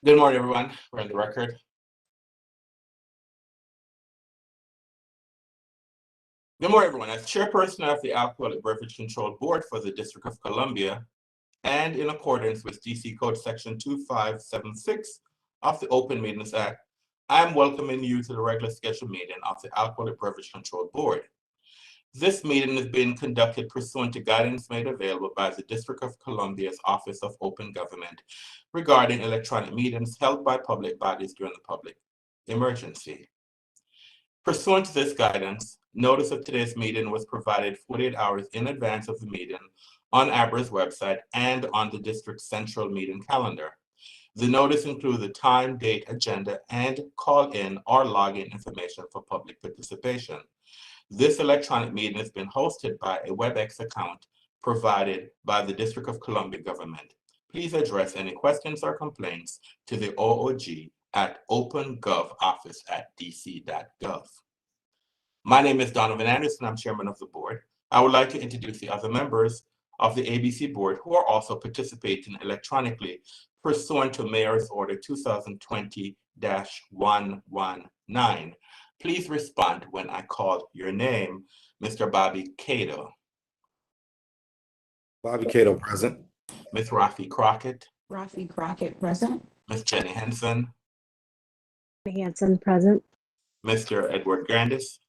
Good morning, everyone. We're on the record. Good morning, everyone. As chairperson of the Alcoholic Beverage Control Board for the District of Columbia, and in accordance with DC Code Section 2576 of the Open Meetings Act, I'm welcoming you to the regular scheduled meeting of the Alcoholic Beverage Control Board. This meeting is being conducted pursuant to guidance made available by the District of Columbia's Office of Open Government regarding electronic meetings held by public bodies during the public emergency. Pursuant to this guidance, notice of today's meeting was provided 48 hours in advance of the meeting on ABRA's website and on the district's central meeting calendar. The notice includes the time, date, agenda, and call-in or login information for public participation. This electronic meeting has been hosted by a WebEx account provided by the District of Columbia government. Please address any questions or complaints to the OOG at opengovoffice@dc.gov. My name is Donovan Anderson. I'm chairman of the board. I would like to introduce the other members of the ABC board who are also participating electronically pursuant to Mayor's Order 2020-119. Please respond when I call your name. Mr. Bobby Cato. Bobby Cato, present. Ms. Rafi Crockett. Rafi Crockett, present. Ms. Jenny Henson. Hanson, present. Mr. Edward Grandis.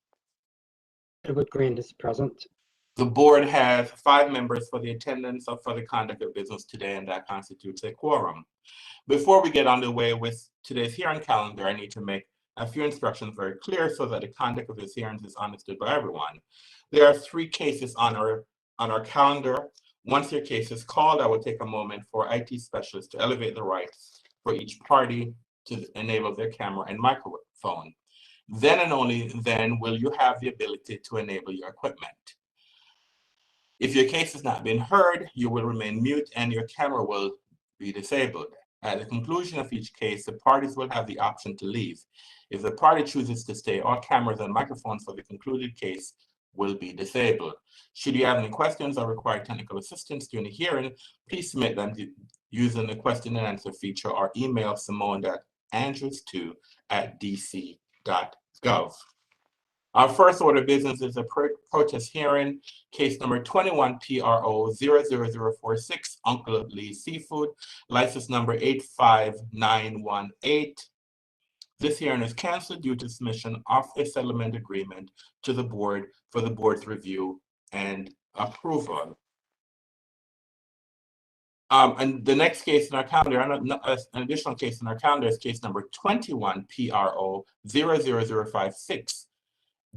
Edward Grandis, present. The board has 5 members for the attendance for the conduct of business today, and that constitutes a quorum. Before we get underway with today's hearing calendar, I need to make a few instructions very clear so that the conduct of this hearing is understood by everyone. There are 3 cases on our calendar. Once your case is called, I will take a moment for IT specialists to elevate the rights for each party to enable their camera and microphone. Then and only then will you have the ability to enable your equipment. If your case has not been heard, you will remain mute and your camera will be disabled. At the conclusion of each case, the parties will have the option to leave. If the party chooses to stay, all cameras and microphones for the concluded case will be disabled. Should you have any questions or require technical assistance during the hearing, please submit them using the question and answer feature or email simone.andrews2@dc.gov. Our first order of business is a protest hearing, case number 21-PRO-00046, Uncle Lee's Seafood, license number 85918. This hearing is canceled due to submission of a settlement agreement to the board for the board's review and approval. And the next case in our calendar, an additional case in our calendar is case number 21-PRO-00056.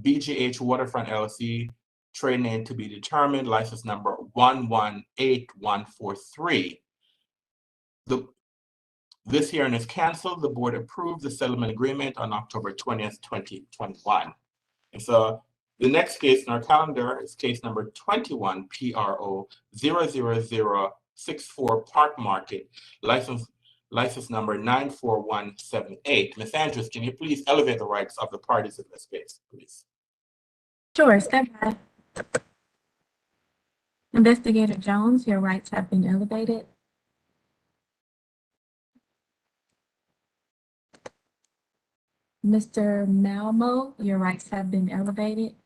BGH Waterfront LLC, trade name to be determined, license number 118143. This hearing is canceled. The board approved the settlement agreement on October 20th, 2021. And so the next case in our calendar is case number 21-PRO-00064 Park Market, license number 94178. Ms. Andrews, can you please elevate the rights of the parties in this case, please? Sure, step back. Investigator Jones, your rights have been elevated. Mr. Malmo, your rights have been elevated.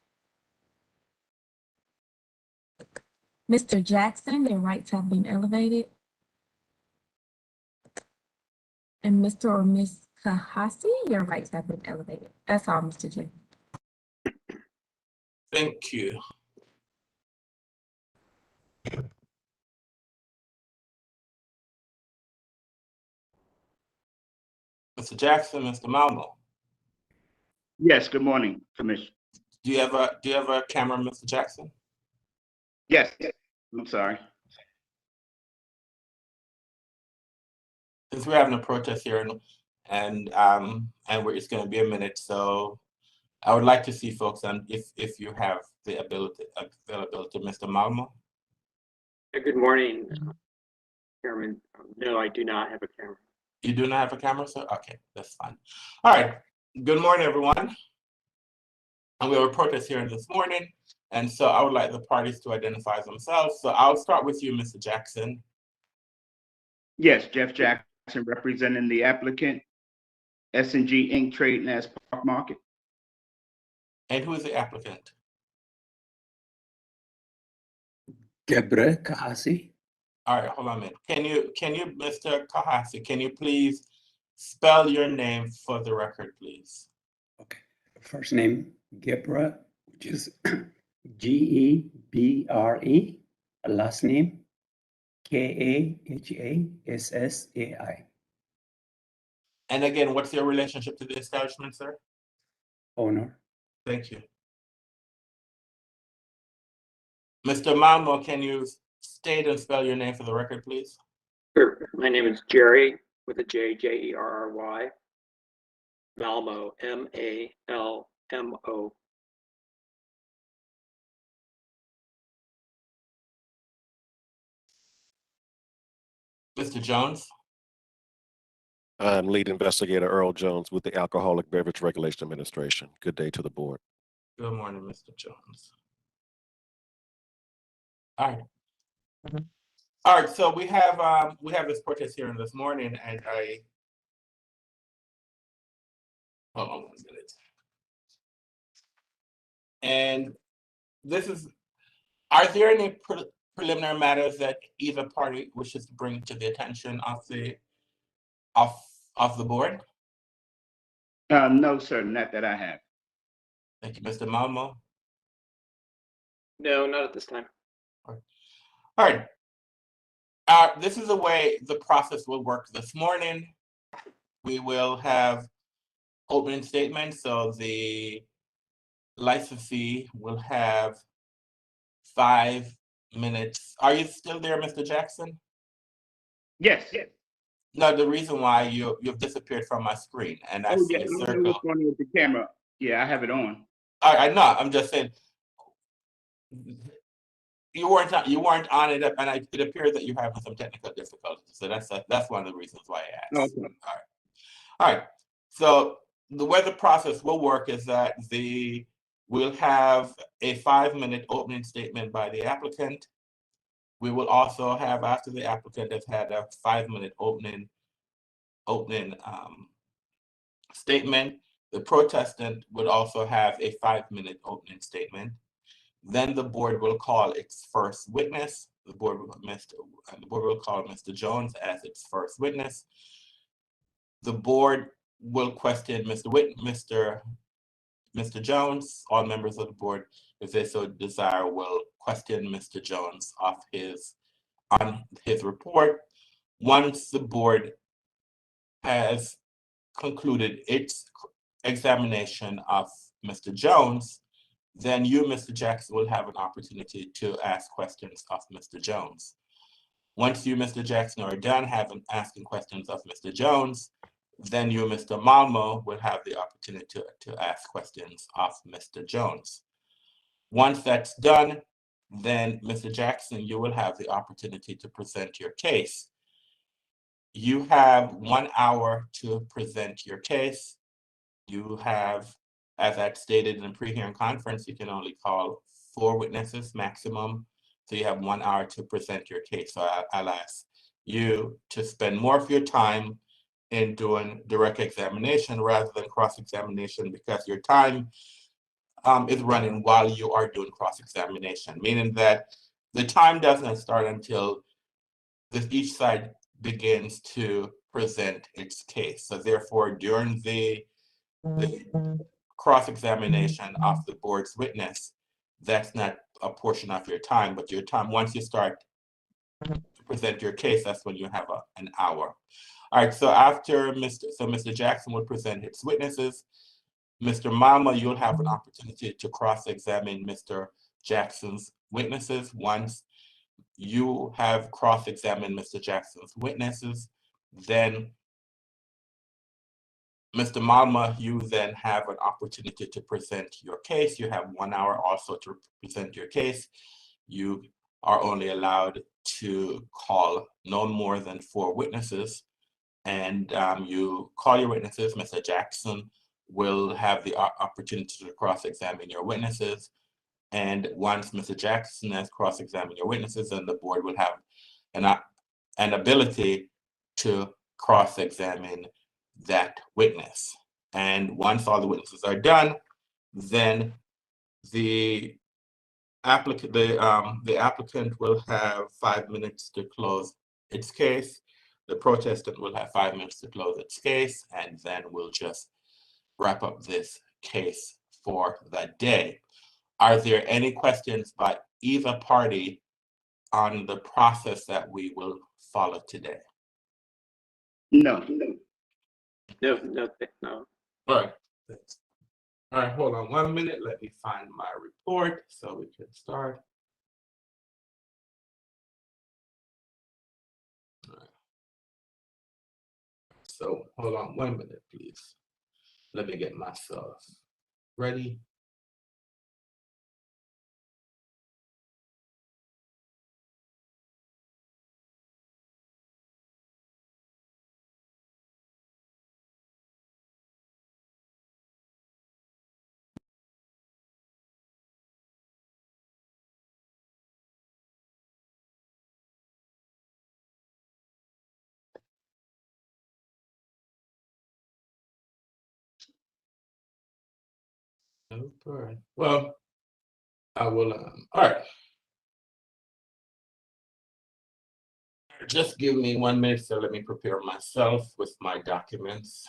Mr. Jackson, your rights have been elevated. And Mr. or Ms. Kahasi, your rights have been elevated. That's all, Mr. J. Thank you. Mr. Jackson, Mr. Malmo. Yes, good morning, Commissioner. Do you have a camera, Mr. Jackson? Yes, I'm sorry. Since we're having a protest here and it's going to be a minute, so I would like to see folks if you have the availability, Mr. Malmo. Good morning, Chairman. No, I do not have a camera. You do not have a camera, sir? Okay, that's fine. All right. Good morning, everyone. And we have a protest hearing this morning, and so I would like the parties to identify themselves. So I'll start with you, Mr. Jackson. Yes, Jeff Jackson, representing the applicant, S&G Inc. trading as Park Market. And who is the applicant? Gebre Kahasi. All right, hold on a minute. Can you, Mr. Kahasi, can you please spell your name for the record, please? Okay. First name Gebre, which is Gebre. Last name Kahassai. And again, what's your relationship to the establishment, sir? Owner. Thank you. Mr. Malmo, can you state and spell your name for the record, please? Sure. My name is Jerry with a J, Jerry. Malmo, Malmo. Mr. Jones? I'm Lead Investigator Earl Jones with the Alcoholic Beverage Regulation Administration. Good day to the board. Good morning, Mr. Jones. All right. All right, so we have this protest hearing this morning, and hold on 1 minute. And this is, are there any preliminary matters that either party wishes to bring to the attention of the board? No, sir, not that I have. Thank you, Mr. Malmo. No, not at this time. All right. This is the way the process will work this morning. We will have opening statements, so the licensee will have 5 minutes. Are you still there, Mr. Jackson? Yes. No, the reason why you've disappeared from my screen, and I see Yeah, a I don't know circle. what's going on with the camera. Yeah, I have it on. I know. I'm just saying you weren't on it, and it appears that you're having some technical difficulties. So that's one of the reasons why I asked. Okay. All right. So the way the process will work is that we'll have a 5-minute opening statement by the applicant. We will also have, after the applicant has had a 5-minute opening statement, the protestant would also have a 5-minute opening statement. Then the board will call its first witness. The board will call Mr. Jones as its first witness. The board will question Mr. Jones. All members of the board, if they so desire, will question Mr. Jones on his report. Once the board has concluded its examination of Mr. Jones, then you, Mr. Jackson, will have an opportunity to ask questions of Mr. Jones. Once you, Mr. Jackson, are done asking questions of Mr. Jones, then you, Mr. Malmo, will have the opportunity to ask questions of Mr. Jones. Once that's done, then Mr. Jackson, you will have the opportunity to present your case. You have 1 hour to present your case. You have, as I stated in the pre-hearing conference, you can only call 4 witnesses maximum. So you have 1 hour to present your case. So I'll ask you to spend more of your time in doing direct examination rather than cross-examination, because your time is running while you are doing cross-examination, meaning that the time doesn't start until each side begins to present its case. So therefore, during the cross-examination of the board's witness, that's not a portion of your time, but your time, once you start to present your case, that's when you have an hour. All right, so after Mr. Jackson will present his witnesses. Mr. Malmo, you'll have an opportunity to cross-examine Mr. Jackson's witnesses. Once you have cross-examined Mr. Jackson's witnesses, then Mr. Malmo, you then have an opportunity to present your case. You have 1 hour also to present your case. You are only allowed to call no more than 4 witnesses. And you call your witnesses. Mr. Jackson will have the opportunity to cross-examine your witnesses. And once Mr. Jackson has cross-examined your witnesses, then the board will have an ability to cross-examine that witness. And once all the witnesses are done, then the applicant will have 5 minutes to close its case. The protestant will have 5 minutes to close its case, and then we'll just wrap up this case for the day. Are there any questions by either party on the process that we will follow today? No. No. All right. Thanks. All right, hold on 1 minute. Let me find my report so we can start. All right. So hold on 1 minute, please. Let me get myself ready. Okay. Well, I will, all right. Just give me 1 minute, so let me prepare myself with my documents.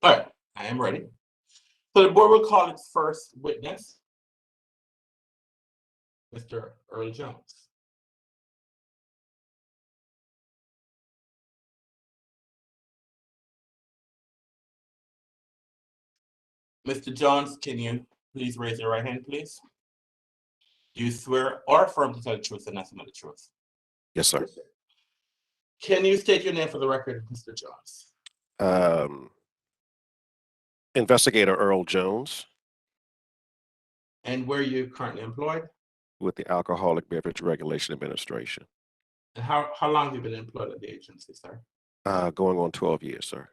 All right, I am ready. So the board will call its first witness, Mr. Earl Jones. Mr. Jones, can you please raise your right hand, please? Do you swear or affirm to tell the truth and nothing but the truth? Yes, sir. Can you state your name for the record, Mr. Jones? Investigator Earl Jones And where are you currently employed? with the Alcoholic Beverage Regulation Administration. And how long have you been employed at the agency, sir? Going on 12 years, sir.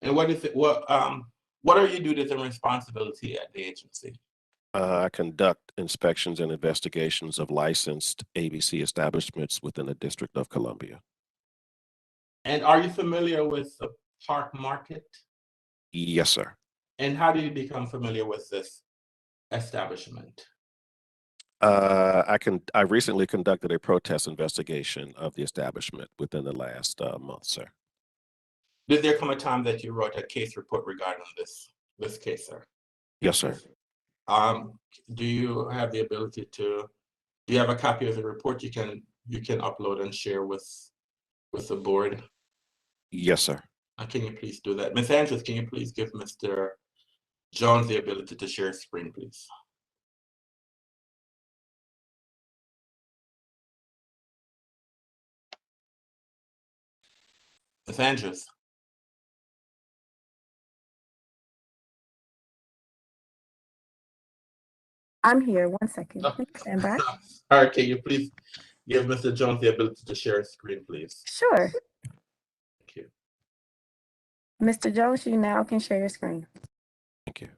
And what is it, what are your duties and responsibility at the agency? I conduct inspections and investigations of licensed ABC establishments within the District of Columbia. And are you familiar with the Park Market? Yes, sir. And how did you become familiar with this establishment? I recently conducted a protest investigation of the establishment within the last month, sir. Did there come a time that you wrote a case report regarding this case, sir? Yes, sir. Do you have the ability to, do you have a copy of the report you can upload and share with the board? Yes, sir. Can you please do that? Ms. Andrews, can you please give Mr. Jones the ability to share his screen, please? Ms. Andrews. I'm here. 1 second. Oh. Stand by. All right, can you please give Mr. Jones the ability to share his screen, please? Sure. Thank you. Mr. Jones, you now can share your screen. Thank you.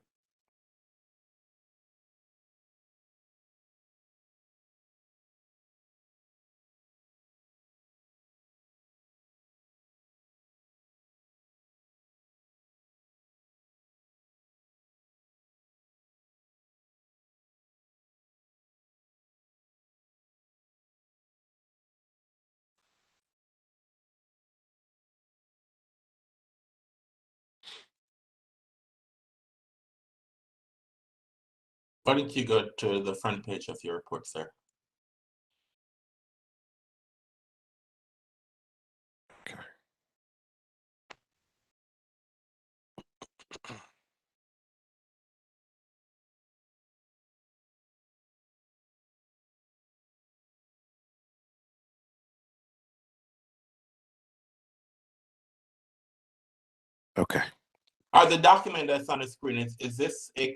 Why don't you go to the front page of your report, sir? Okay. Okay. Are the document that's on the screen, is this a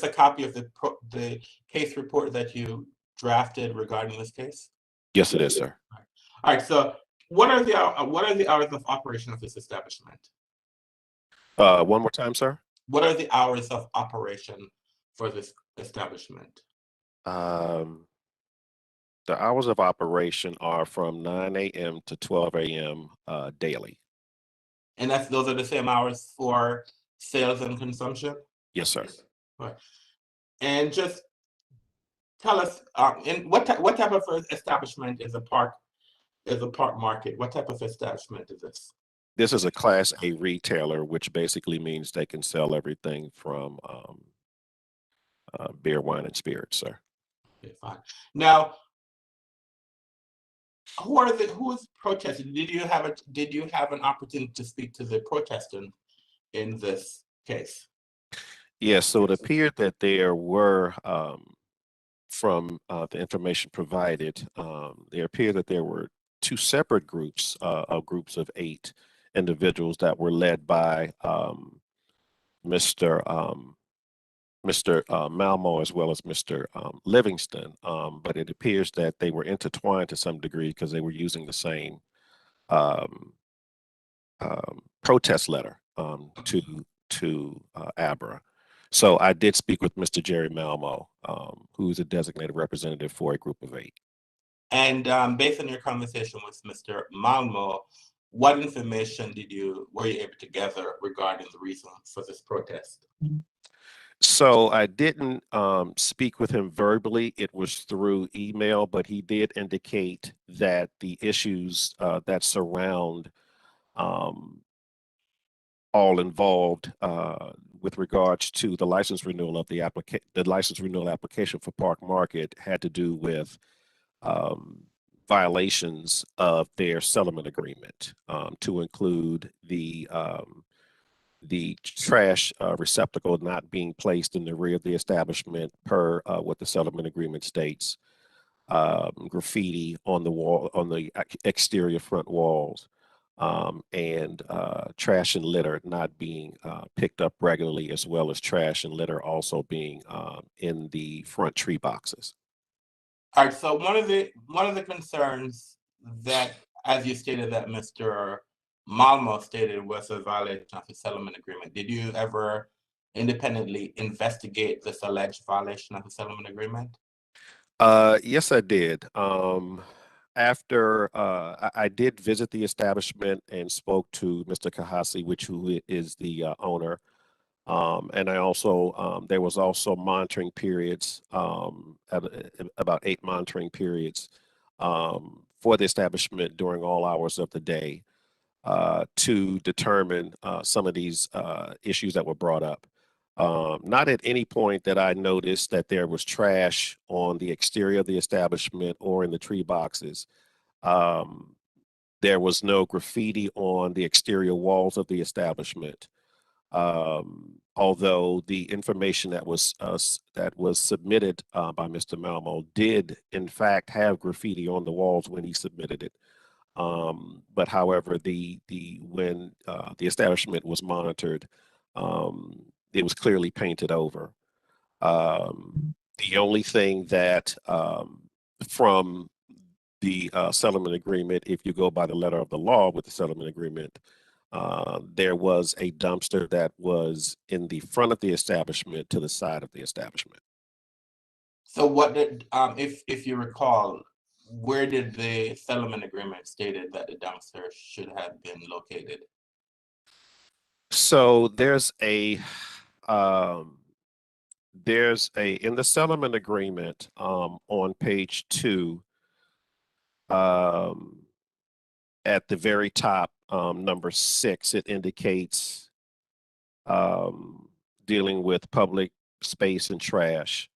copy of the case report that you drafted regarding this case? Yes, it is, sir. All right, so what are the hours of operation of this establishment? One more time, sir. What are the hours of operation for this establishment? The hours of operation are from 9 a.m. to 12 a.m. Daily. And those are the same hours for sales and consumption? Yes, sir. Right. And just tell us, and what type of establishment is a park market? What type of establishment is this? This is a Class A retailer, which basically means they can sell everything from beer, wine, and spirits, sir. Okay, fine. Now, who is protesting? Did you have an opportunity to speak to the protestant in this case? Yes, so it appeared that there were, from the information provided, there appeared that there were two separate groups of 8 individuals that were led by Mr. Malmo as well as Mr. Livingston, but it appears that they were intertwined to some degree because they were using the same protest letter to ABRA. So I did speak with Mr. Jerry Malmo, who is a designated representative for a group of 8. And based on your conversation with Mr. Malmo, what information were you able to gather regarding the reason for this protest? So I didn't speak with him verbally. It was through email, but he did indicate that the issues that surround all involved with regards to the license renewal of the license renewal application for Park Market had to do with violations of their settlement agreement, to include the trash receptacle not being placed in the rear of the establishment per what the settlement agreement states, graffiti on the wall, on the exterior front walls, and trash and litter not being picked up regularly, as well as trash and litter also being in the front tree boxes. All right, so one of the concerns that, as you stated, that Mr. Malmo stated was a violation of the settlement agreement. Did you ever independently investigate this alleged violation of the settlement agreement? Yes, I did. After I did visit the establishment and spoke to Mr. Kahasi, who is the owner. And I also, there was also monitoring periods, about 8 monitoring periods for the establishment during all hours of the day to determine some of these issues that were brought up. Not at any point that I noticed that there was trash on the exterior of the establishment or in the tree boxes. There was no graffiti on the exterior walls of the establishment. Although the information that was submitted by Mr. Malmo did in fact have graffiti on the walls when he submitted it. But however, when the establishment was monitored, it was clearly painted over. The only thing that from the settlement agreement, if you go by the letter of the law with the settlement agreement, there was a dumpster that was in the front of the establishment to the side of the establishment. So what did, if you recall, where did the settlement agreement stated that the dumpster should have been located? So there's a in the settlement agreement on page 2, at the very top, number 6, it indicates dealing with public space and trash,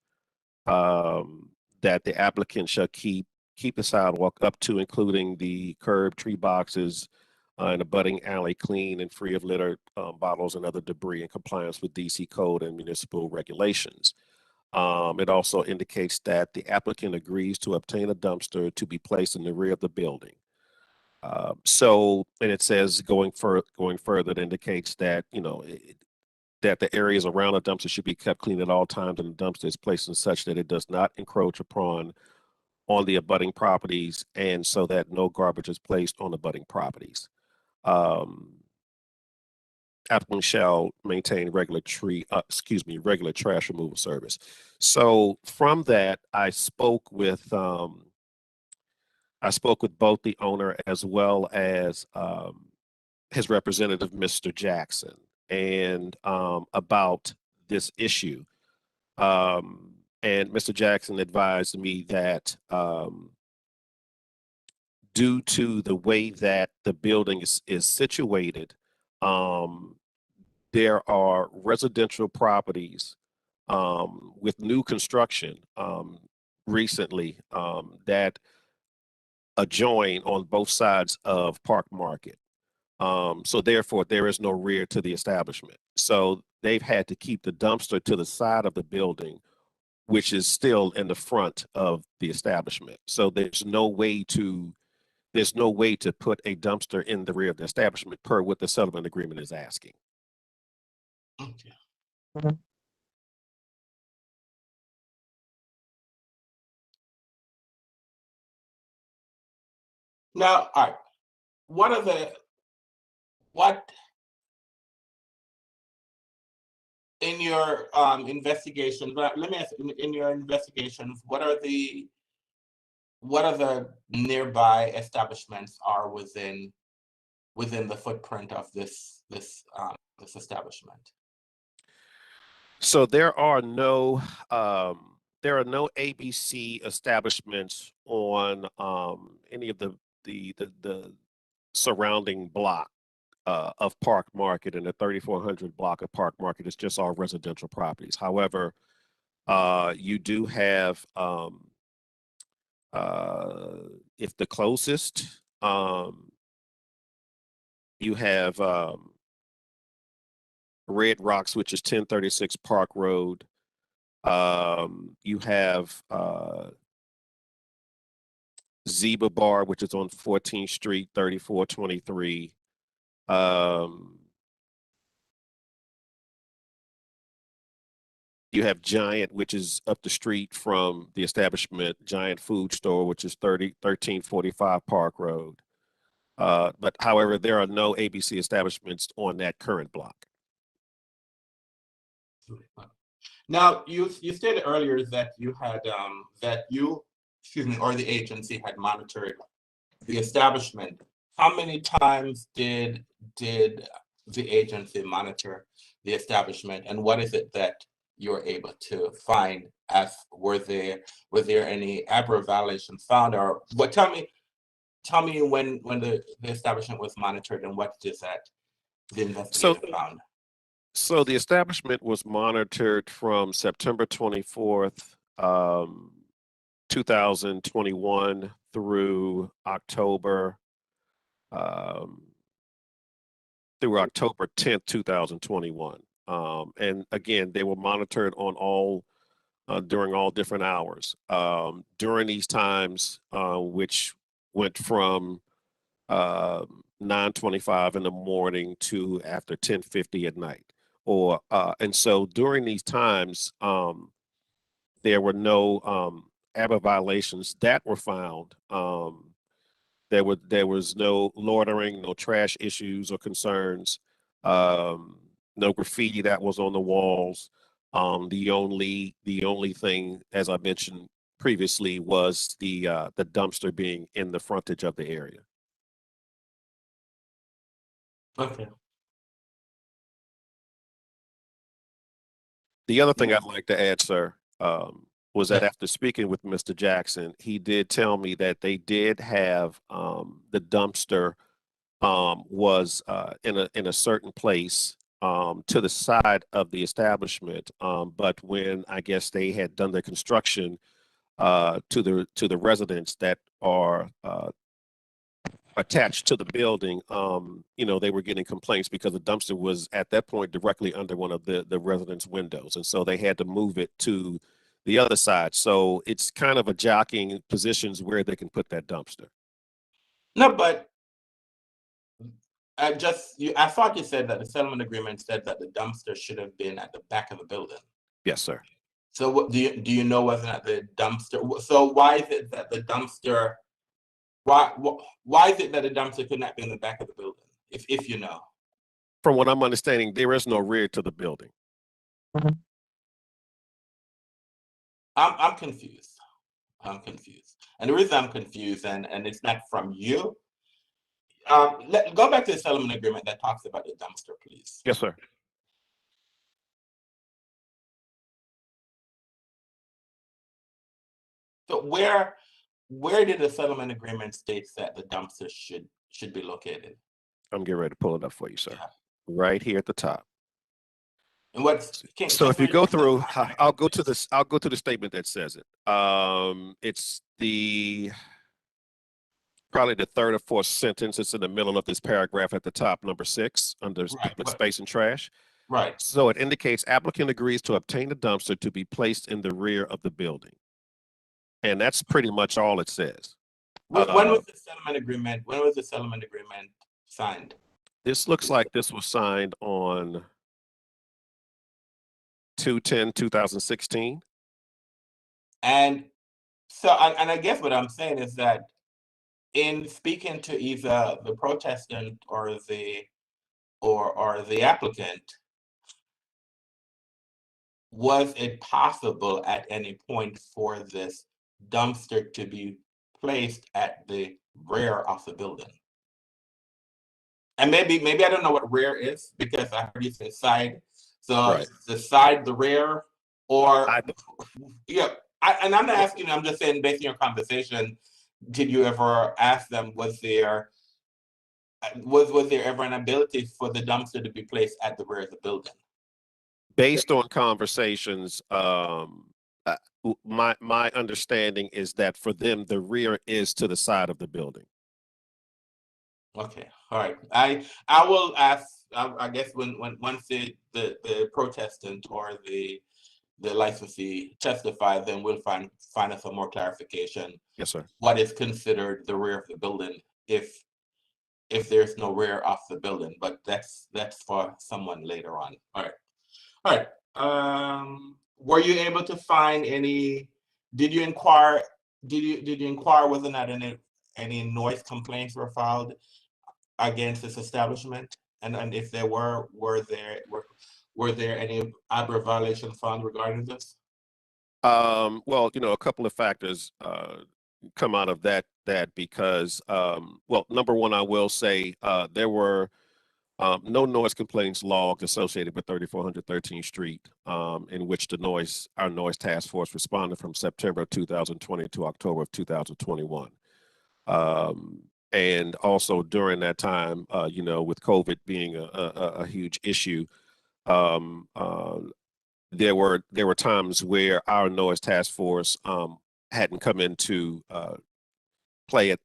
that the applicant shall keep the sidewalk up to including the curb, tree boxes, and abutting alley clean and free of litter, bottles, and other debris in compliance with DC code and municipal regulations. It also indicates that the applicant agrees to obtain a dumpster to be placed in the rear of the building. So, and it says going further, it indicates that, that the areas around a dumpster should be kept clean at all times, and the dumpster is placed in such that it does not encroach upon on the abutting properties, and so that no garbage is placed on abutting properties. Applicant shall maintain regular trash removal service. So from that, I spoke with both the owner as well as his representative, Mr. Jackson, and about this issue. And Mr. Jackson advised me that due to the way that the building is situated, there are residential properties with new construction recently that adjoin on both sides of Park Market. So therefore, there is no rear to the establishment. So they've had to keep the dumpster to the side of the building, which is still in the front of the establishment. So there's no way to put a dumpster in the rear of the establishment per what the settlement agreement is asking. Okay. Now, all right, what in your investigation, but let me ask, in your investigations, what are the nearby establishments are within the footprint of this establishment? So there are no ABC establishments on any of the surrounding block of Park Market, and the 3400 block of Park Market is just all residential properties. However, you do have if the closest you have Red Rocks, which is 1036 Park Road. You have Zebra Bar, which is on 14th Street, 3423. You have Giant, which is up the street from the establishment, Giant Food Store, which is 1345 Park Road. But however, there are no ABC establishments on that current block. Now, you stated earlier that you had or the agency had monitored the establishment. How many times did the agency monitor the establishment, and what is it that you're able to find? As were there any aberrant violations found, or what? Tell me when the establishment was monitored, and what did the investigator found? So the establishment was monitored from September 24th, 2021 through October 10th, 2021. And again, they were monitored on during all different hours. During these times, which went from 9:25 in the morning to after 10:50 at night. And so during these times, there were no ABBA violations that were found. There was no loitering, no trash issues or concerns, no graffiti that was on the walls. The only thing, as I mentioned previously, was the dumpster being in the frontage of the area. Okay. The other thing I'd like to add, sir, was that Yes. after speaking with Mr. Jackson, he did tell me that they did have the dumpster was in a certain place to the side of the establishment. But when I guess they had done the construction to the residents that are attached to the building, they were getting complaints because the dumpster was at that point directly under one of the residents' windows. And so they had to move it to the other side. So it's kind of a jockeying positions where they can put that dumpster. No, but I thought you said that the settlement agreement said that the dumpster should have been at the back of the building. Yes, sir. So what do you know whether or not the dumpster, so why is it that the dumpster, why is it that the dumpster could not be in the back of the building, if you know? From what I'm understanding, there is no rear to the building. I'm confused. I'm confused. And the reason I'm confused, and it's not from you, go back to the settlement agreement that talks about the dumpster, please. Yes, sir. So where did the settlement agreement state that the dumpster should be located? I'm getting ready to pull it up for you, sir. Yeah. Right here at the top. And what's So if you go through, I'll go to this. I'll go to the statement that says it. It's probably the third or fourth sentence. It's in the middle of this paragraph at the top, number 6, under public space and trash. Right. So it indicates applicant agrees to obtain the dumpster to be placed in the rear of the building. And that's pretty much all it says. When was the settlement agreement? When was the settlement agreement signed? This looks like this was signed on 2/10/2016. And so, and I guess what I'm saying is that in speaking to either the protestant or the applicant, was it possible at any point for this dumpster to be placed at the rear of the building? And maybe I don't know what rear is, because I heard you say side. So Right. the side, the rear, or I- yeah. And I'm not asking you, I'm just saying, based on your conversation, did you ever ask them, was there ever an ability for the dumpster to be placed at the rear of the building? Based on conversations, my understanding is that for them, the rear is to the side of the building. Okay, all right. I will ask. I guess once the protestant or the licensee testify, then we'll find out some more clarification. Yes, sir. What is considered the rear of the building if there's no rear of the building? But that's for someone later on. All right, all right. Were you able to find any? Did you inquire? Did you inquire whether or not any noise complaints were filed against this establishment? And if there were there any ABRA violations found regarding this? Well, a couple of factors come out of that because, well, number one, I will say there were no noise complaints logged associated with 3400 13th Street, in which our noise task force responded from September of 2020 to October of 2021. And also during that time, with COVID being a huge issue, there were times where our noise task force hadn't come into play it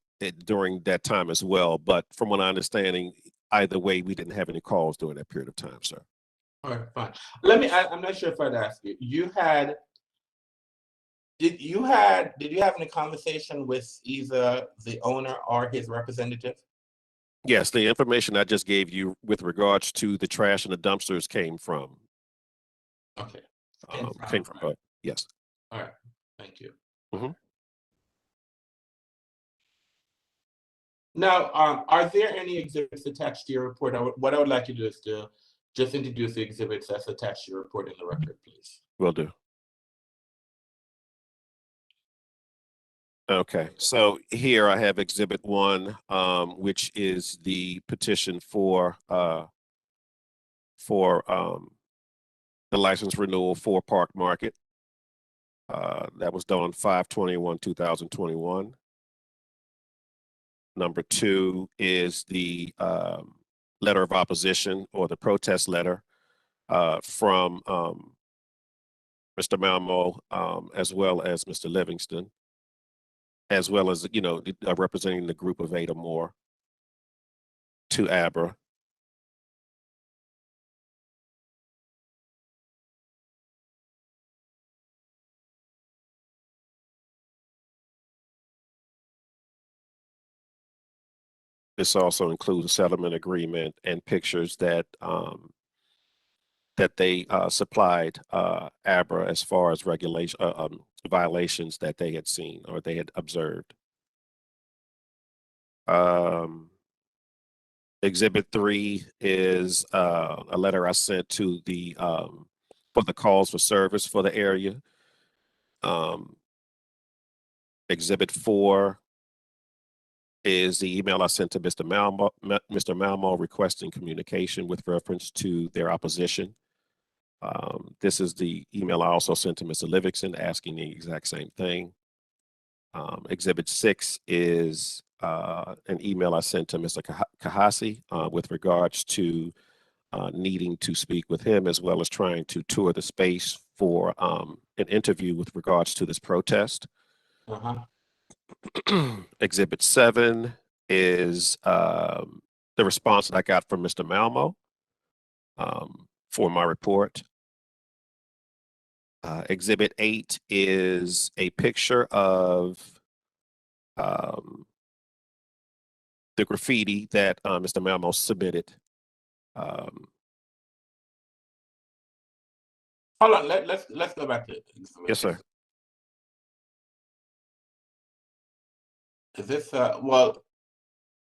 during that time as well. But from what I understanding, either way, we didn't have any calls during that period of time, sir. All right, fine. I'm not sure if I'd ask you. Did you have any conversation with either the owner or his representative? Yes, the information I just gave you with regards to the trash and the dumpsters came from. Okay. Came from yes. All right. Thank you. Mhm. Now, are there any exhibits attached to your report? What I would like to do is to just introduce the exhibits that's attached to your report in the record, please. Will do. Okay, so here I have Exhibit 1, which is the petition for the license renewal for Park Market. That was done on 5/21/2021. Number 2 is the letter of opposition, or the protest letter from Mr. Malmo, as well as Mr. Livingston, as well as, representing the group of 8 or more to ABRA. This also includes a settlement agreement and pictures that that they supplied ABRA as far as regulation violations that they had seen or they had observed. Exhibit 3 is a letter I sent to the for the calls for service for the area. Exhibit 4 is the email I sent to Mr. Malmo requesting communication with reference to their opposition. This is the email I also sent to Mr. Livingston asking the exact same thing. Exhibit 6 is an email I sent to Mr. Kahasi with regards to needing to speak with him, as well as trying to tour the space for an interview with regards to this protest. Exhibit 7 is the response that I got from Mr. Malmo for my report. Exhibit 8 is a picture of the graffiti that Mr. Malmo submitted. Hold on, let's go back to exhibit. Yes, sir. Is this well?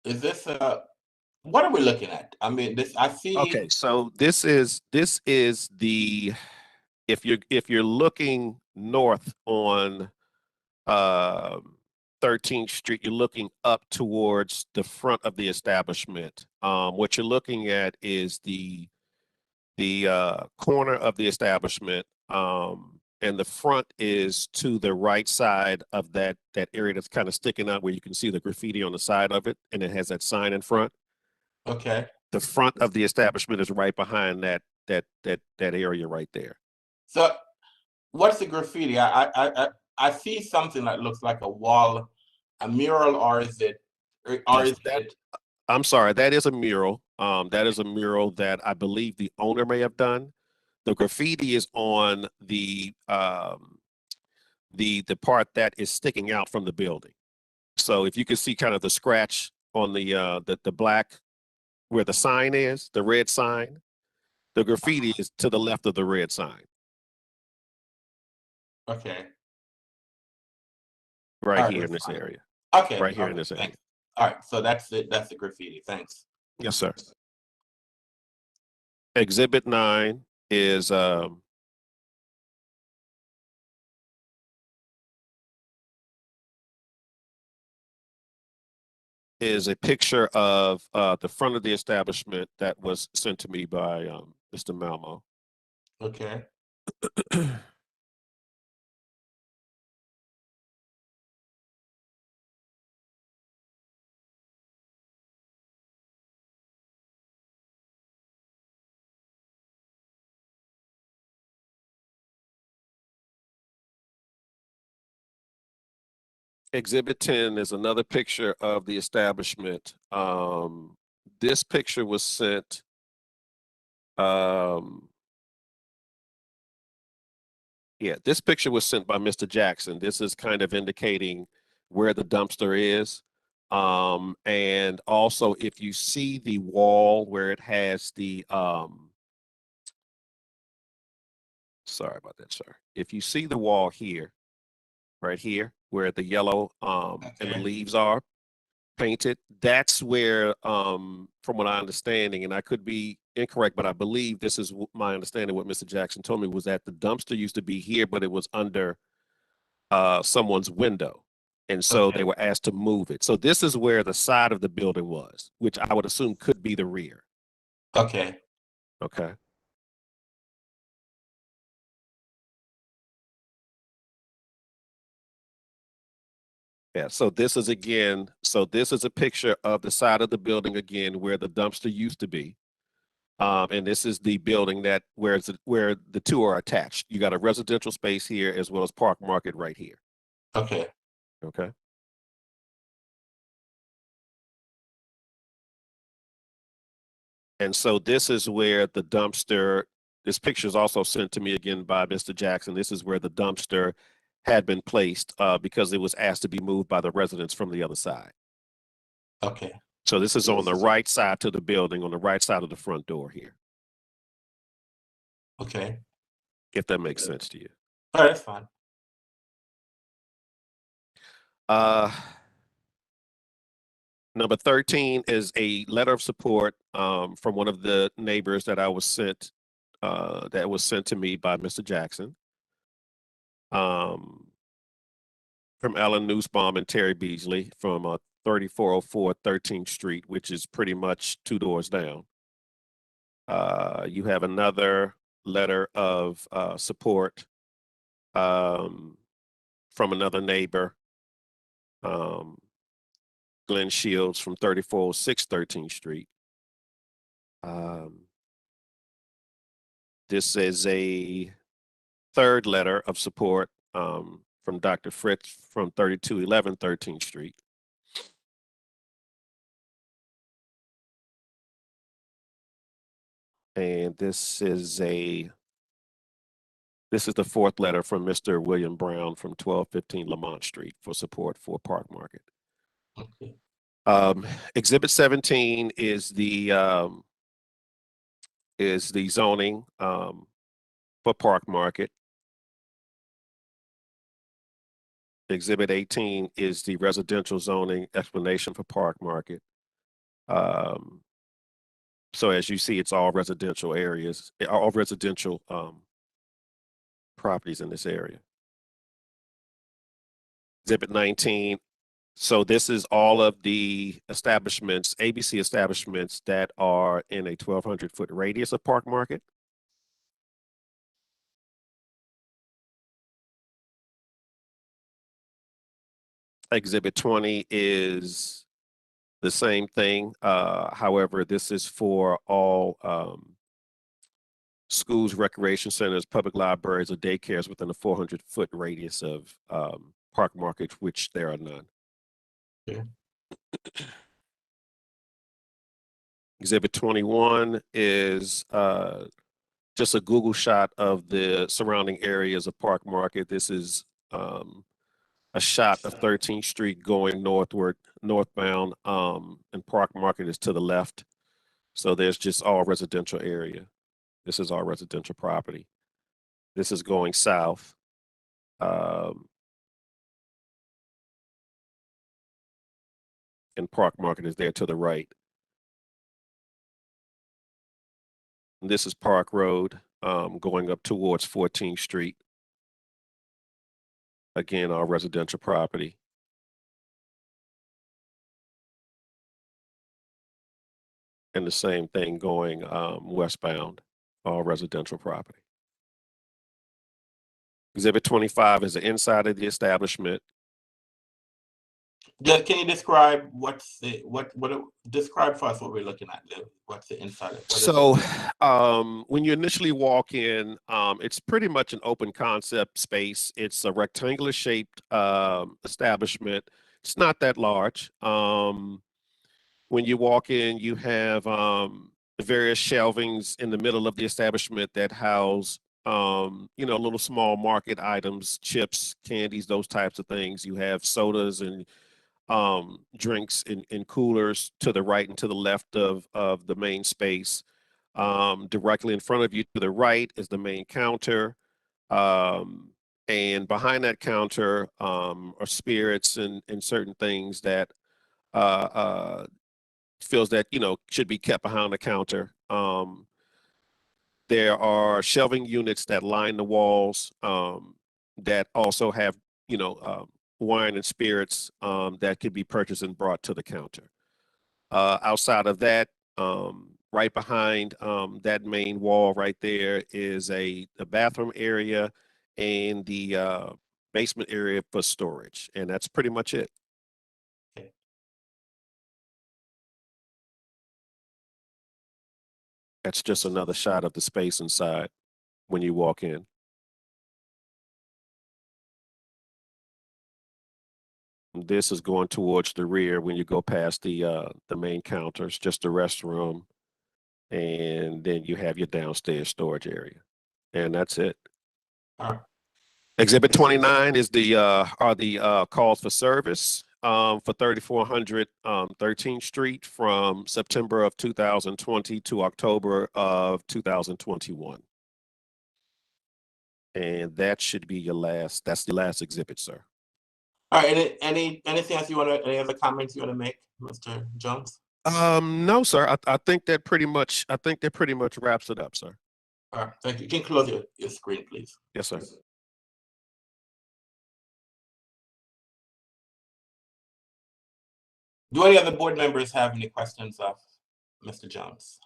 Is this what are we looking at? I mean, this I see. Okay, so this is the if you're looking north on 13th Street, you're looking up towards the front of the establishment. What you're looking at is the corner of the establishment, and the front is to the right side of that area that's kind of sticking out where you can see the graffiti on the side of it, and it has that sign in front. Okay. The front of the establishment is right behind that area right there. So, what's the graffiti? I see something that looks like a wall, a mural, or is it? Or is it? I'm sorry, that is a mural. That is a mural that I believe the owner may have done. The graffiti is on the part that is sticking out from the building. So if you can see kind of the scratch on the black where the sign is, the red sign, the graffiti is to the left of the red sign. Okay. Right here in this area. Okay. Right here in this area. Thanks. All right. So that's it. That's the graffiti. Thanks. Yes, sir. Exhibit 9 is a picture of the front of the establishment that was sent to me by Mr. Malmo. Okay. Exhibit 10 is another picture of the establishment. This picture was sent this picture was sent by Mr. Jackson. This is kind of indicating where the dumpster is. And also if you see the wall where it has the sorry about that, sir. If you see the wall here, right here, where the yellow and the leaves are painted, that's where, from what I'm understanding, and I could be incorrect, but I believe this is my understanding, what Mr. Jackson told me was that the dumpster used to be here, but it was under someone's window. And so they were asked to move it. So this is where the side of the building was, which I would assume could be the rear. Okay. Okay. Yeah, so this is again, so this is a picture of the side of the building again where the dumpster used to be. And this is the building that where the two are attached. You got a residential space here as well as Park Market right here. Okay. Okay. And so this is where the dumpster, this picture is also sent to me again by Mr. Jackson. This is where the dumpster had been placed because it was asked to be moved by the residents from the other side. Okay. So this is on the right side to the building, on the right side of the front door here, Okay, if that makes sense to you. all right, that's fine. Number 13 is a letter of support from one of the neighbors that was sent to me by Mr. Jackson. From Ellen Nussbaum and Terry Beasley from 3404 13th Street, which is pretty much 2 doors down. You have another letter of support from another neighbor, Glenn Shields from 3406 13th Street. This is a third letter of support from Dr. Fritz from 3211 13th Street. And this is the fourth letter from Mr. William Brown from 1215 Lamont Street for support for Park Market. Okay. Exhibit 17 is the zoning for Park Market. Exhibit 18 is the residential zoning explanation for Park Market. So as you see, it's all residential areas, all residential properties in this area. Exhibit 19. So this is all of the establishments, ABC establishments that are in a 1,200-foot radius of Park Market. Exhibit 20 is the same thing. However, this is for all schools, recreation centers, public libraries, or daycares within a 400-foot radius of Park Market, which there are none. Okay. Exhibit 21 is just a Google shot of the surrounding areas of Park Market. This is a shot of 13th Street going northbound, and Park Market is to the left. So there's just all residential area. This is all residential property. This is going south. And Park Market is there to the right. And this is Park Road going up towards 14th Street. Again, all residential property. And the same thing going westbound, all residential property. Exhibit 25 is the inside of the establishment. Just can you describe describe for us what we're looking at, Liv? What's the inside? So when you initially walk in, it's pretty much an open concept space. It's a rectangular shaped establishment. It's not that large. When you walk in, you have various shelvings in the middle of the establishment that house little small market items, chips, candies, those types of things. You have sodas and drinks in coolers to the right and to the left of the main space. Directly in front of you to the right is the main counter. And behind that counter are spirits and certain things that feels that, should be kept behind the counter. There are shelving units that line the walls that also have, wine and spirits that could be purchased and brought to the counter. Outside of that, right behind that main wall right there is a bathroom area and the basement area for storage. And that's pretty much it. That's just another shot of the space inside when you walk in. This is going towards the rear when you go past the main counters, just the restroom, and then you have your downstairs storage area, and that's it. Exhibit 29 is the calls for service. for 3400 13th Street from September of 2020 to October of 2021. And that should be that's the last exhibit, sir. All right, anything else any other comments you want to make, Mr. Jones? No, sir. I think that pretty much wraps it up, sir. All right, thank you. You can close your screen, please. Yes, sir. Do any other board members have any questions of Mr. Jones?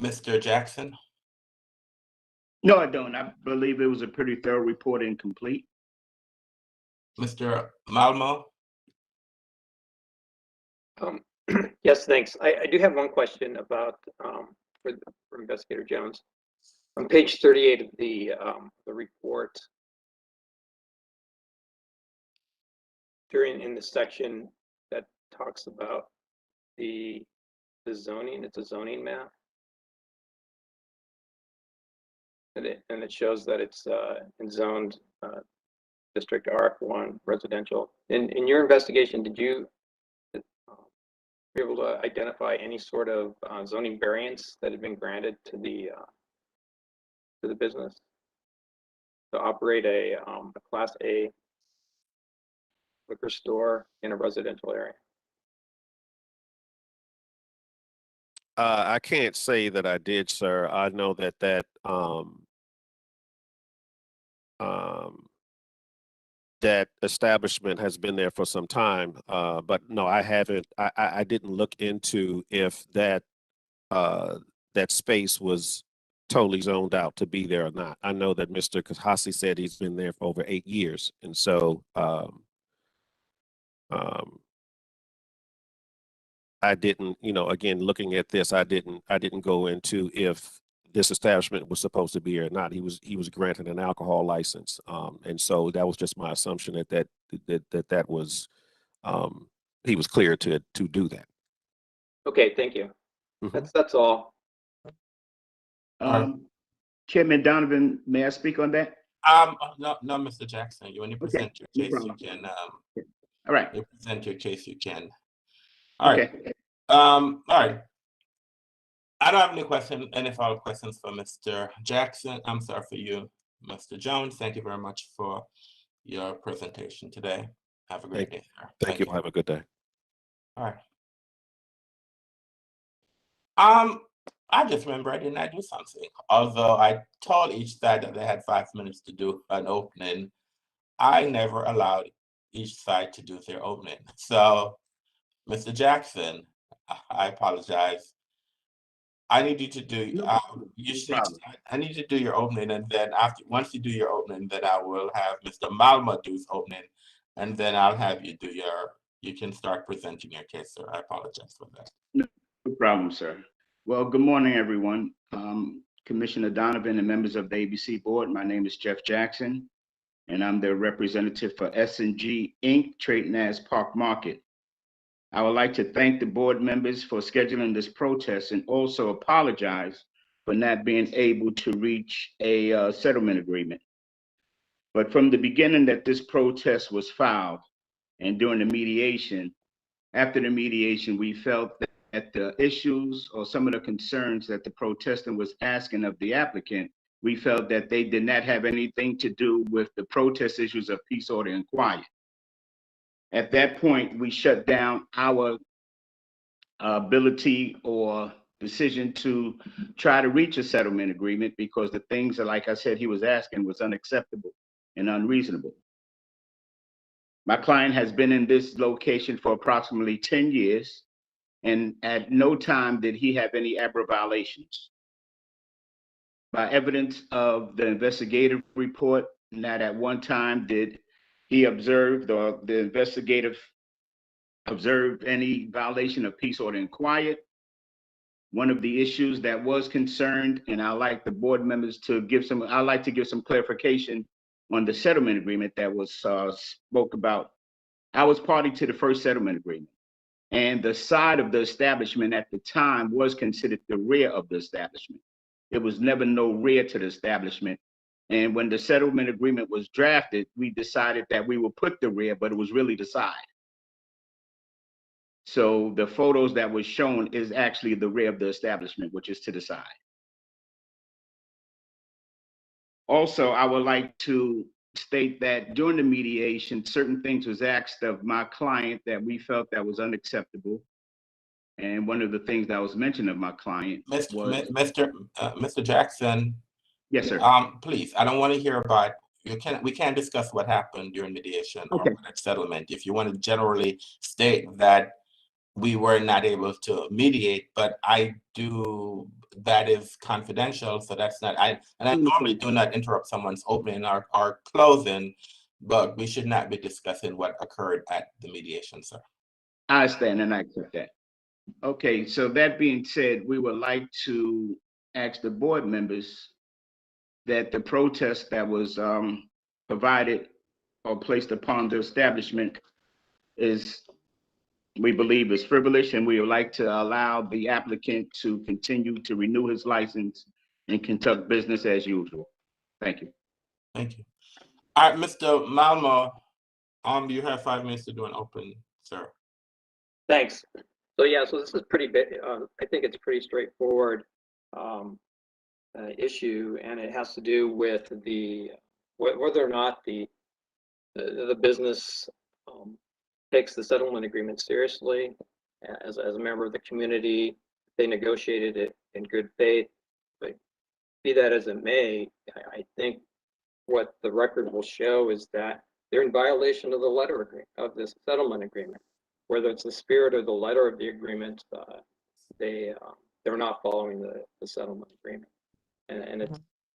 Mr. Jackson? No, I don't. I believe it was a pretty thorough report and complete. Mr. Malmo? Yes, thanks. I do have one question about for Investigator Jones. On page 38 of the report, in the section that talks about the zoning, it's a zoning map, and it shows that it's in zoned district RF1 residential. In your investigation, did you be able to identify any sort of zoning variance that had been granted to the business to operate a Class A liquor store in a residential area? I can't say that I did, sir. I know that that establishment has been there for some time, but no, I haven't. I didn't look into if that space was totally zoned out to be there or not. I know that Mr. Kahasi said he's been there for over 8 years, and so I didn't, again, looking at this, I didn't go into if this establishment was supposed to be here or not. He was granted an alcohol license, and so that was just my assumption that was he was clear to do that. Okay, thank you. Mhm. That's all. Chairman Donovan, may I speak on that? No, Mr. Jackson. When you Okay, present your no case, problem. you can. All right. You present your case, you can. All right. Okay. All right. I don't have any questions, any follow-up questions for Mr. Jackson. I'm sorry for you, Mr. Jones. Thank you very much for your presentation today. Have a great day, sir. Thank you. Have a good day. All right. I just remember I did not do something. Although I told each side that they had 5 minutes to do an opening, I never allowed each side to do their opening. So, Mr. Jackson, I apologize. I need you to do. I need you to do your opening, and then once you do your opening, then I will have Mr. Malma do his opening, and then I'll have you do you can start presenting your case, sir. I apologize for that. No problem, sir. Well, good morning, everyone. Commissioner Donovan and members of the ABC board. My name is Jeff Jackson, and I'm the representative for S&G Inc., trading as Park Market. I would like to thank the board members for scheduling this protest and also apologize for not being able to reach a settlement agreement. But from the beginning that this protest was filed and during the mediation, after the mediation, we felt that the issues or some of the concerns that the protestant was asking of the applicant, we felt that they did not have anything to do with the protest issues of peace, order, and quiet. At that point, we shut down our ability or decision to try to reach a settlement agreement because the things that, like I said, he was asking was unacceptable and unreasonable. My client has been in this location for approximately 10 years, and at no time did he have any ABRA violations. By evidence of the investigative report, not at one time did he observe or the investigative observed any violation of peace, order, and quiet. One of the issues that was concerned, and I'd like the board members to give some clarification on the settlement agreement that was spoke about. I was party to the first settlement agreement, and the side of the establishment at the time was considered the rear of the establishment. It was never no rear to the establishment. And when the settlement agreement was drafted, we decided that we would put the rear, but it was really the side. So the photos that was shown is actually the rear of the establishment, which is to the side. Also, I would like to state that during the mediation, certain things was asked of my client that we felt that was unacceptable. And one of the things that was mentioned of my client was— Mr. Jackson. Yes, sir. Please, I don't want to hear about, we can't discuss what happened during mediation Okay. or that settlement. If you want to generally state that we were not able to mediate, but that is confidential, so that's not, I normally do not interrupt someone's opening or closing, but we should not be discussing what occurred at the mediation, sir. I understand and I accept that. Okay, so that being said, we would like to ask the board members that the protest that was provided or placed upon the establishment we believe is frivolous, and we would like to allow the applicant to continue to renew his license and conduct business as usual. Thank you. Thank you. All right, Mr. Malmo, you have 5 minutes to do an open, sir. Thanks. So yeah, so this is pretty big. I think it's pretty straightforward issue, and it has to do with whether or not the business takes the settlement agreement seriously as a member of the community. They negotiated it in good faith, but be that as it may, I think what the record will show is that they're in violation of the letter agreement of this settlement agreement. Whether it's the spirit or the letter of the agreement, they're not following the settlement agreement, and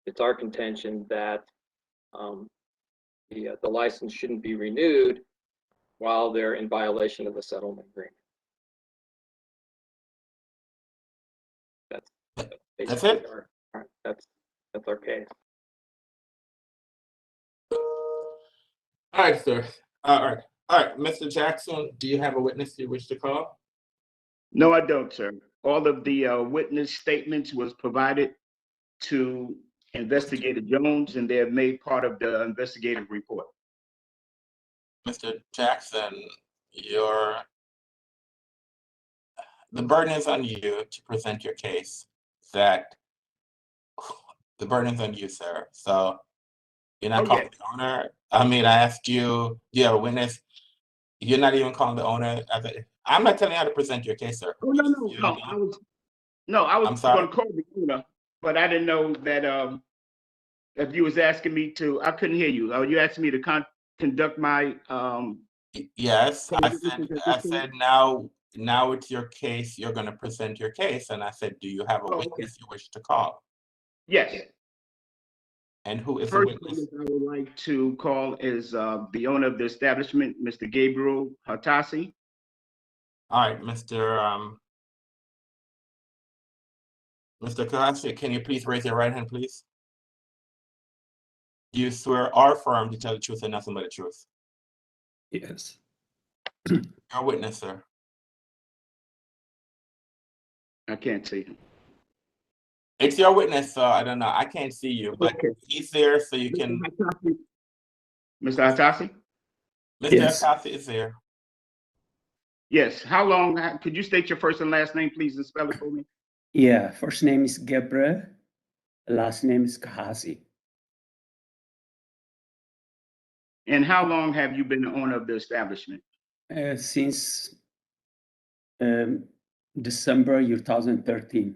it's our contention that the license shouldn't be renewed while they're in violation of the settlement agreement. That's basically it? that's our case. All right, sir. All right, Mr. Jackson, do you have a witness you wish to call? No, I don't, sir. All of the witness statements was provided to Investigator Jones, and they're made part of the investigative report. Mr. Jackson, the burden is on you to present your case. The burden is on you, sir. So you're not calling the owner. I mean, I asked you, do you have a witness? You're not even calling the owner. I'm not telling you how to present your case, sir. Oh, no. I was going to call the owner, but I didn't know that if you was asking me to, I couldn't hear you. You asked me to conduct my Yes, I said now it's your case, you're going to present your case, and I said, do you have a witness you wish to call? Yes. And who is the First witness? I would like to call is the owner of the establishment, Mr. Gabriel Hatasi. All right, Mr. Kahasi, can you please raise your right hand, please? Do you swear or affirm to tell the truth and nothing but the truth? Yes. You're a witness, sir. I can't see him. It's your witness, so I don't know. I can't see you, but he's there, so you can. Mr. Hatasi? Mr. Yes. Kahasi is there. Yes. How long? Could you state your first and last name, please, and spell it for me? Yeah, first name is Gabriel, last name is Kahasi. And how long have you been the owner of the establishment? Since December 2013.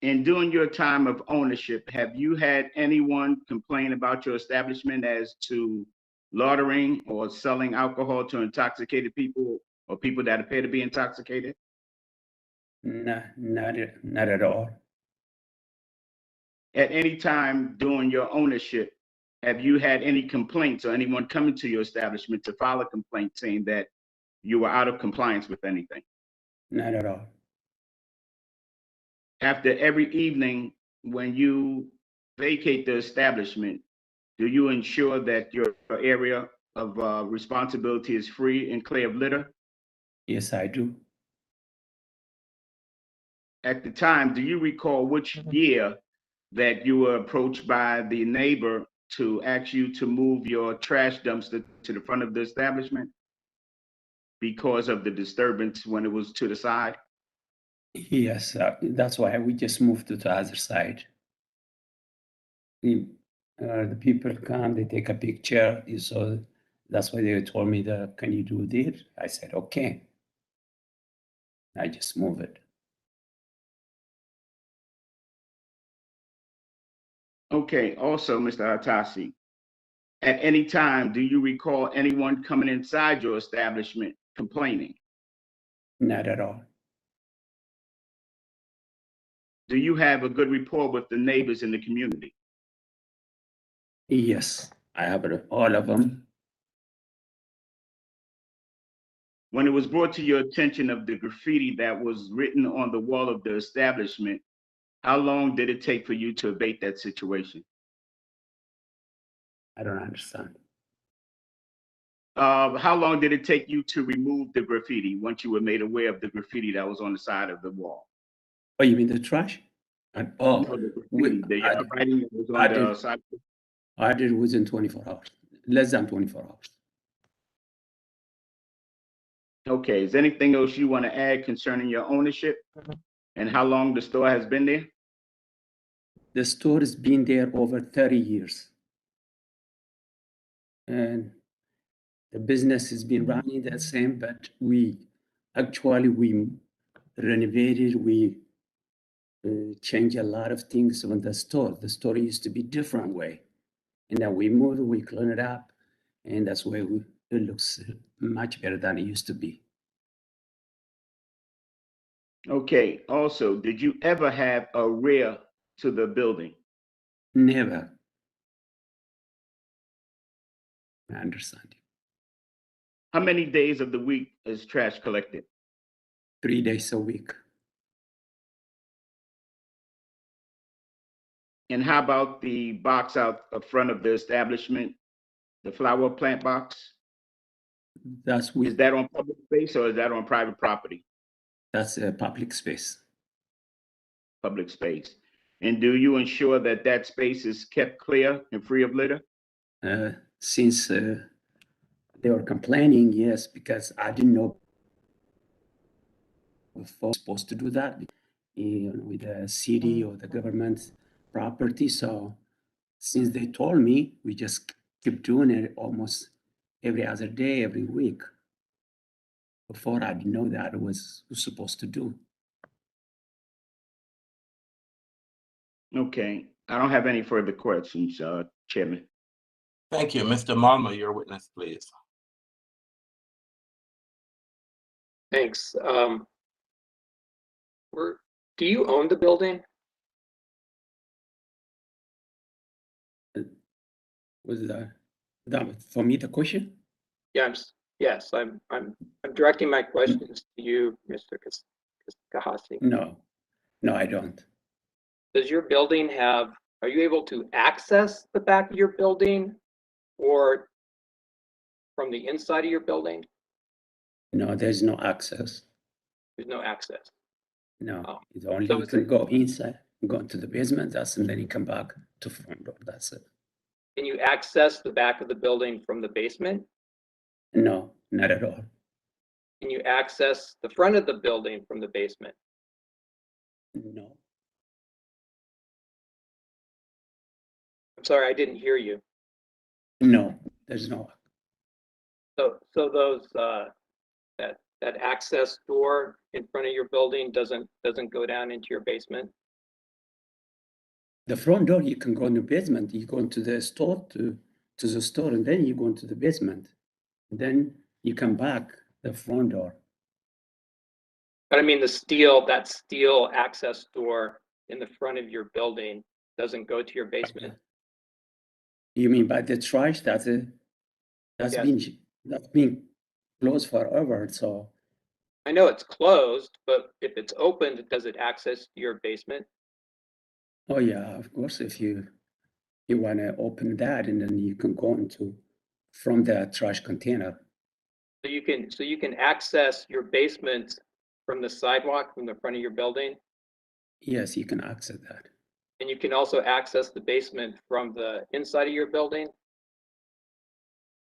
And during your time of ownership, have you had anyone complain about your establishment as to laundering or selling alcohol to intoxicated people or people that appear to be intoxicated? No, not at all. At any time during your ownership, have you had any complaints or anyone coming to your establishment to file a complaint saying that you were out of compliance with anything? Not at all. After every evening, when you vacate the establishment, do you ensure that your area of responsibility is free and clear of litter? Yes, I do. at the time, do you recall which year that you were approached by the neighbor to ask you to move your trash dumpster to the front of the establishment because of the disturbance when it was to the side? Yes, that's why we just moved to the other side. The people come, they take a picture, so that's why they told me that, can you do this? I said, okay. I just move it. Okay, also, Mr. Hatasi, at any time, do you recall anyone coming inside your establishment complaining? Not at all. Do you have a good rapport with the neighbors in the community? Yes, I have all of them. When it was brought to your attention of the graffiti that was written on the wall of the establishment, how long did it take for you to abate that situation? I don't understand. How long did it take you to remove the graffiti once you were made aware of the graffiti that was on the side of the wall? Oh, you mean the trash? No, the graffiti, the writing that was on the side. I did within 24 hours, less than 24 hours. Okay, is there anything else you want to add concerning your ownership and how long the store has been there? The store has been there over 30 years. And the business has been running the same, but we renovated, we changed a lot of things on the store. The store used to be different way. And then we moved, we cleaned it up, and that's why it looks much better than it used to be. Okay, also, did you ever have a rear to the building? Never. I understand. How many days of the week is trash collected? 3 days a week. And how about the box out front of the establishment, the flower plant box? Is that on public space or is that on private property? That's a public space. Public space. And do you ensure that that space is kept clear and free of litter? Since they were complaining, yes, because I didn't know before I was supposed to do that with the city or the government property. So since they told me, we just keep doing it almost every other day, every week. Before I didn't know that it was supposed to do. Okay, I don't have any further questions, Chairman. Thank you. Mr. Malma, your witness, please. Thanks. Do you own the building? Was that for me the question? Yes, I'm directing my questions to you, Mr. Kahasi. No, I don't. Does your building are you able to access the back of your building or from the inside of your building? No, there's no access. There's no access. No, Oh. it's only So you can go inside, go into the basement, and then you come back to front door. That's it. Can you access the back of the building from the basement? No, not at all. Can you access the front of the building from the basement? No. I'm sorry, I didn't hear you. No, there's no. So those that access door in front of your building doesn't go down into your basement? The front door, you can go in the basement. You go into the store to the store, and then you go into the basement. Then you come back the front door. But I mean, that steel access door in the front of your building doesn't go to your basement. You mean by the trash? That's Yes. been closed forever. So I know it's closed, but if it's opened, does it access your basement? oh yeah, of course. If you want to open that, and then you can go into from the trash container. So you can access your basement from the sidewalk from the front of your building? Yes, you can access that And you can also access the basement from the inside of your building?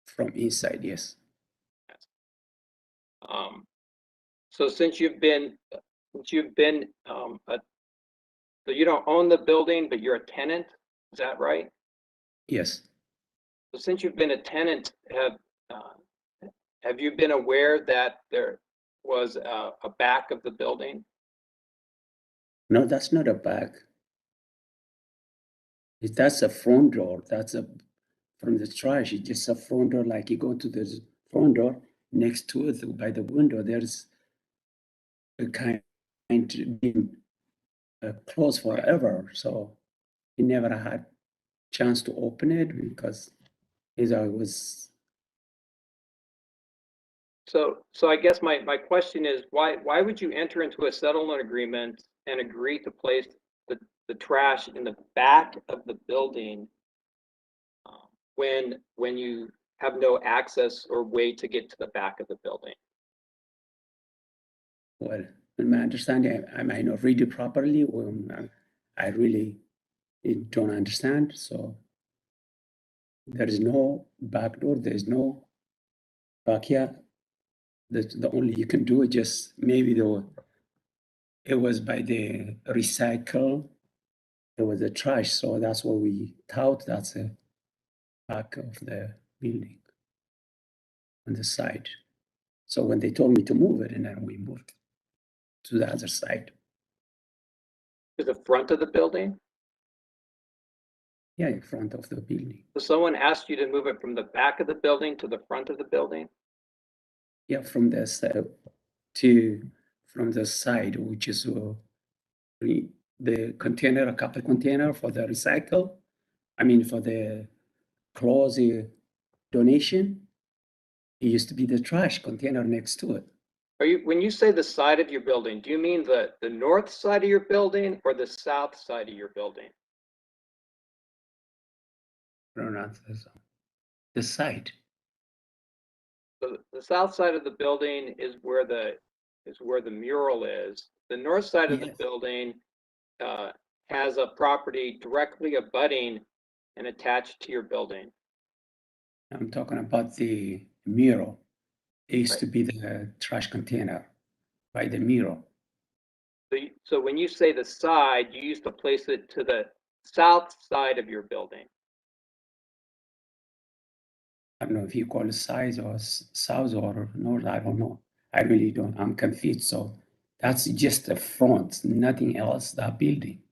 from inside, yes. So since you've been, so you don't own the building, but you're a tenant, is that right? Yes. So since you've been a tenant, have you been aware that there was a back of the building? No, that's not a back. That's a front door. That's a from the trash. It's just a front door. Like you go to the front door, next to it by the window, there's a kind been closed forever. So he never had chance to open it because it was So I guess my question is, why would you enter into a settlement agreement and agree to place the trash in the back of the building when you have no access or way to get to the back of the building? well, in my understanding, I might not read it properly, or I really don't understand. So there is no back door. There is no backyard. The only you can do is just maybe it was by the recycle. It was the trash, so that's what we thought. That's the back of the building on the side. So when they told me to move it, and then we moved to the other side. To the front of the building? Yeah, in front of the building. So someone asked you to move it from the back of the building to the front of the building? Yeah, from the side from the side, which is the container, a couple container for the recycle. I mean, for the clothes donation. It used to be the trash container next to it. When you say the side of your building, do you mean the north side of your building or the south side of your building? No, not the side. So the south side of the building is where the mural is. The north side of the Yes. building has a property directly abutting and attached to your building. I'm talking about the mural. It used Right. to be the trash container by the mural. So when you say the side, you used to place it to the south side of your building. I don't know if you call it size or south or north. I don't know. I really don't. I'm confused. So that's just the front, nothing else. That building.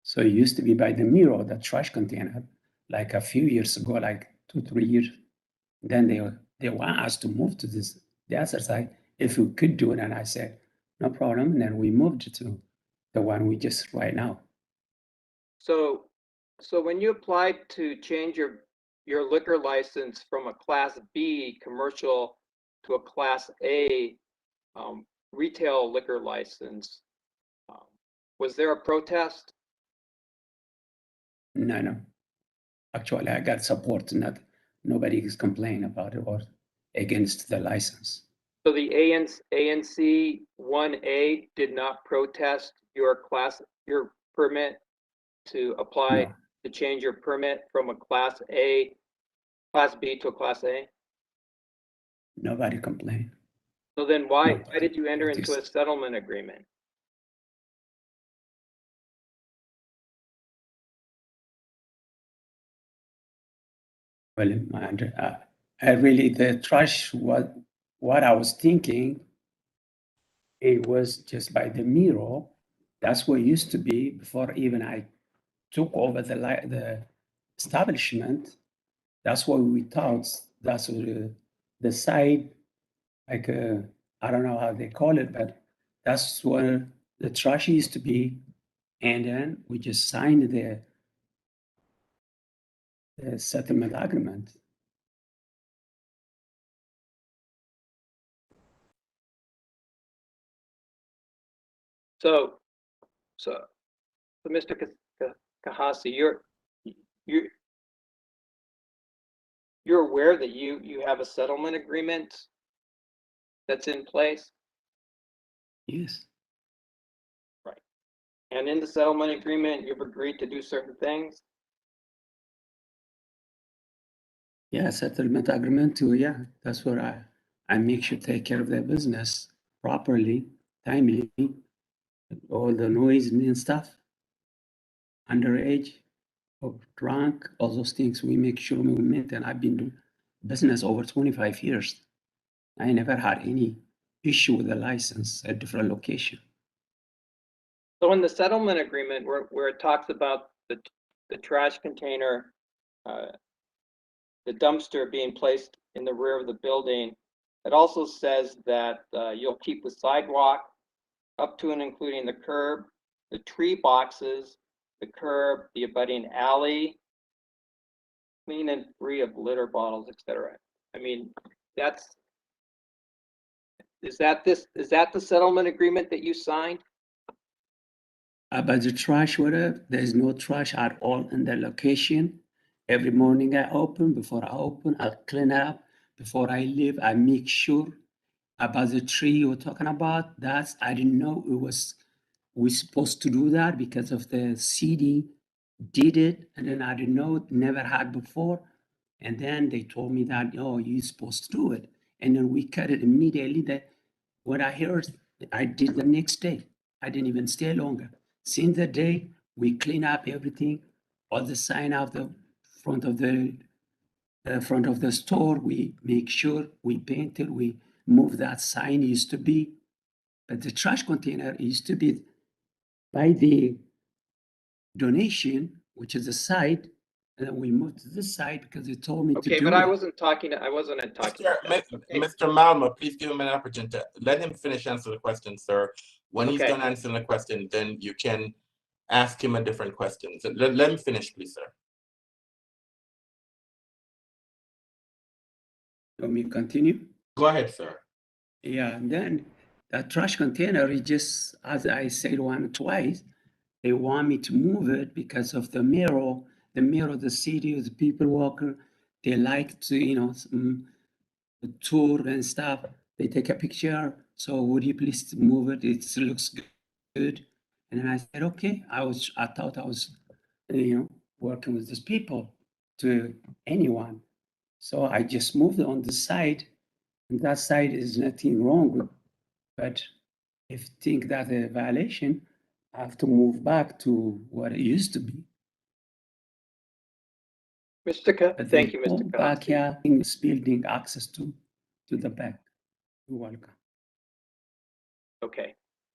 So it used to be by the mural, the trash container, like a few years ago, like 2-3 years. Then they want us to move to the other side if we could do it, and I said no problem. And then we moved to the one we just right now. So when you applied to change your liquor license from a Class B commercial to a Class A retail liquor license, was there a protest? No. Actually, I got support. Nobody is complaining about it or against the license. So the ANC 1A did not protest your permit to apply No, to change your permit from a Class B to a Class A? nobody complained. So then why Nobody did you enter into a protest. settlement agreement? Well, I really the trash was what I was thinking. It was just by the mural. That's what it used to be before even I took over the establishment. That's what we thought. That's what the side, like I don't know how they call it, but that's where the trash used to be. And then we just signed the settlement agreement. So Mr. Kahasi, you're aware that you have a settlement agreement that's in place? Yes. Right. And in the settlement agreement, you've agreed to do certain things? Yeah, settlement agreement too, yeah, that's what I make sure take care of their business properly, timely, all the noise and stuff. Underage or drunk, all those things, we make sure we maintain. I've been doing business over 25 years. I never had any issue with the license at different location. So in the settlement agreement, where it talks about the trash container, the dumpster being placed in the rear of the building, it also says that you'll keep the sidewalk up to and including the curb, the tree boxes, the curb, the abutting alley, clean and free of litter bottles, etc. I mean, is that the settlement agreement that you signed? About the trash, whatever, there's no trash at all in the location. Every morning before I open, I'll clean up. Before I leave, I make sure. About the tree you're talking about, I didn't know we're supposed to do that because of the CD did it, and then I didn't know, never had before. And then they told me that, oh, you're supposed to do it. And then we cut it immediately. That what I heard, I did the next day. I didn't even stay longer. Since the day we clean up everything, all the sign out the front of the store, we make sure we paint it, we move that sign used to be, but the trash container used to be by the donation, which is a side, and then we moved to this side because they told me to Okay, do but it. I wasn't talking about that. Okay. Mr. Malma, please give him an opportunity. Let him finish answering the question, sir. When he's Okay. done answering the question, then you can ask him a different question. So let him finish, please, sir. Let me continue. Go ahead, sir. Yeah, and then that trash container, it just, as I said twice, they want me to move it because of the mirror, the city, the people walking, they like to, tour and stuff. They take a picture. So would you please move it? It looks good. And then I said, okay. I thought I was, working with these people to anyone. So I just moved it on the side. And that side is nothing wrong with, but if you think that a violation, I have to move back to what it used to be. But Thank you, they Mr. moved back Kahasi. here in this building access to the back. You're welcome. Okay.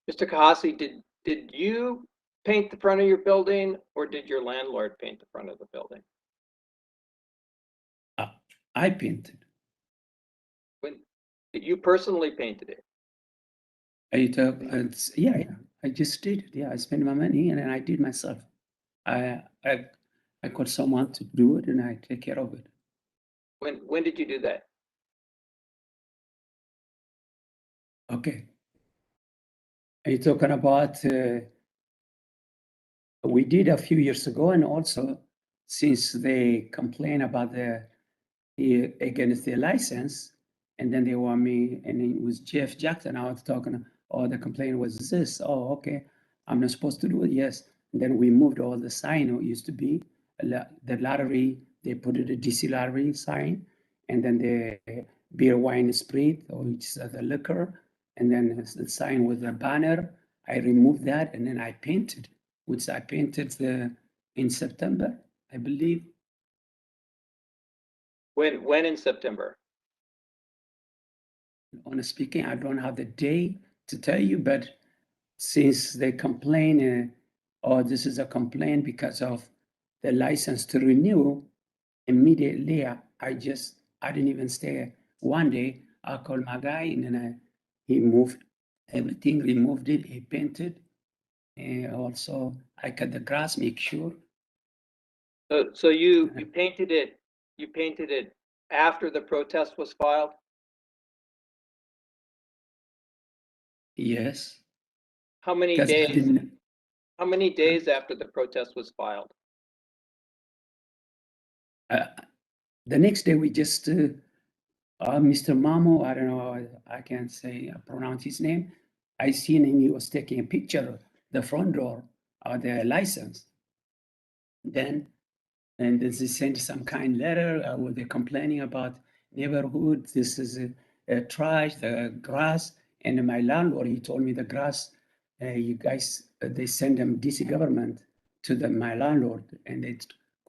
Mr. Kahasi, did you paint the front of your building or did your landlord paint the front of the building? I painted. When you personally painted it? Yeah. I just did it. Yeah, I spent my money and then I did myself. I got someone to do it and I take care of it. When did you do that? Okay. Are you talking about, we did a few years ago, and also since they complain about against the license, and then they want me, and it was Jeff Jackson, I was talking, oh, the complaint was this, oh, okay, I'm not supposed to do it, yes. And then we moved all the sign, it used to be the lottery, they put it a DC lottery sign, and then the beer, wine, spirit, which is the liquor, and then the sign with the banner. I removed that, and then I painted, which I painted in September, I believe. When in September? Honestly speaking, I don't have the day to tell you, but since they complain, or this is a complaint because of the license to renew, immediately I didn't even stay one day. I called my guy and then he moved everything, removed it, he painted. And also I cut the grass, make sure. So you painted it after the protest was filed? Yes. How many 'Cause I days? didn't- How many days after the protest was filed? The next day we just, Mr. Mamo, I don't know, I can't say, pronounce his name. I seen him, he was taking a picture of the front door. the license. Then, and then they send some kind letter where they're complaining about neighborhood. This is trash, the grass. And my landlord, he told me the grass, you guys, they send them DC government to my landlord, and they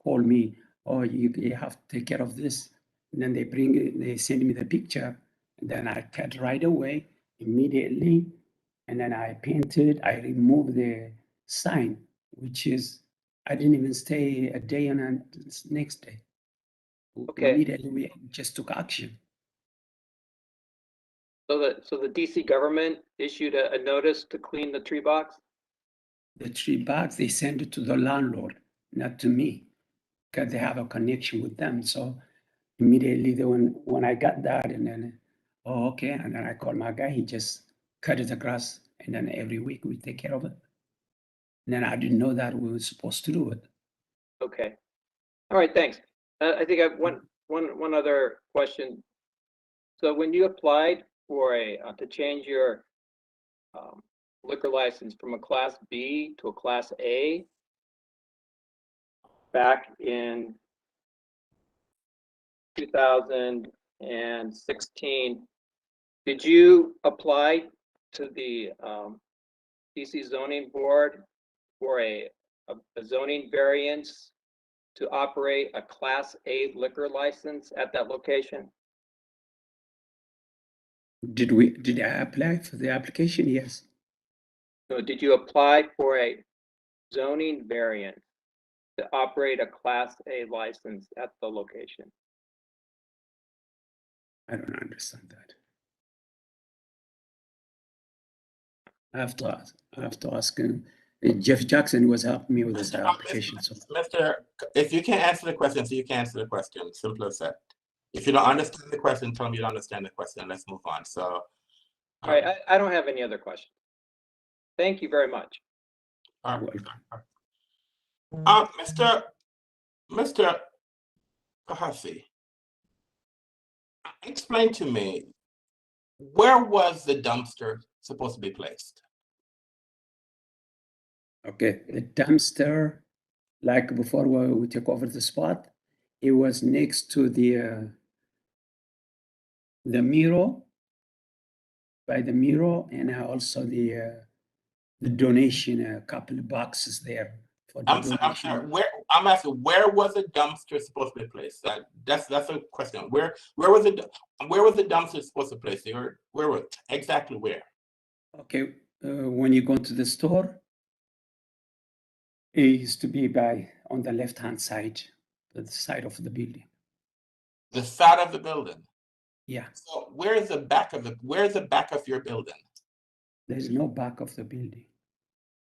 call me, oh, you have to take care of this. And then they send me the picture, and then I cut right away, immediately. And then I painted, I removed the sign, which is, I didn't even stay a day and the next day. Okay. Immediately, we just took action. So the DC government issued a notice to clean the tree box? The tree box, they send it to the landlord, not to me, because they have a connection with them. So immediately, when I got that, and then, oh, okay, and then I called my guy, he just cut the grass, and then every week we take care of it. And then I didn't know that we were supposed to do it. Okay. All right, thanks. I think I have one other question. So when you applied for to change your liquor license from a Class B to a Class A back in 2016, did you apply to the DC zoning board for a zoning variance to operate a Class A liquor license at that location? Did I apply for the application? Yes. So did you apply for a zoning variance to operate a Class A license at the location? I don't understand that. I have to ask him. Jeff Jackson was helping me with this application. So Mr. If you can't answer the question, so you can't answer the question. Simple as that. If you don't understand the question, tell me you don't understand the question. Let's move on. So. All right, I don't have any other questions. Thank you very much. All right. Mr. Kahasi, explain to me, where was the dumpster supposed to be placed? okay, the dumpster, like before we took over the spot, it was next to the mirror, by the mirror, and also the donation, a couple of boxes there for the donation. I'm sorry. I'm asking, where was the dumpster supposed to be placed? That's a question. Where was the dumpster supposed to be placed? Where was exactly where? Okay, when you go to the store, it used to be on the left-hand side, the side of the building. The side of the building. Yeah. So where's the back of your building? There's no back of the building.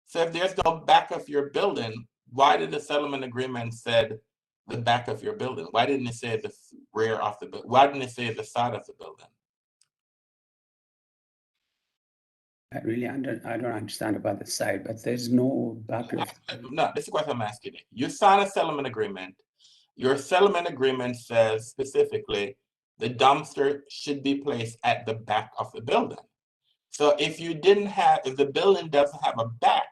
So if there's no back of your building, why did the settlement agreement said the back of your building? Why didn't it say the rear of the building? Why didn't it say the side of the building? I don't understand about the side, but there's no back of. No, this is what I'm asking you. You sign a settlement agreement. Your settlement agreement says specifically the dumpster should be placed at the back of the building. So if the building doesn't have a back,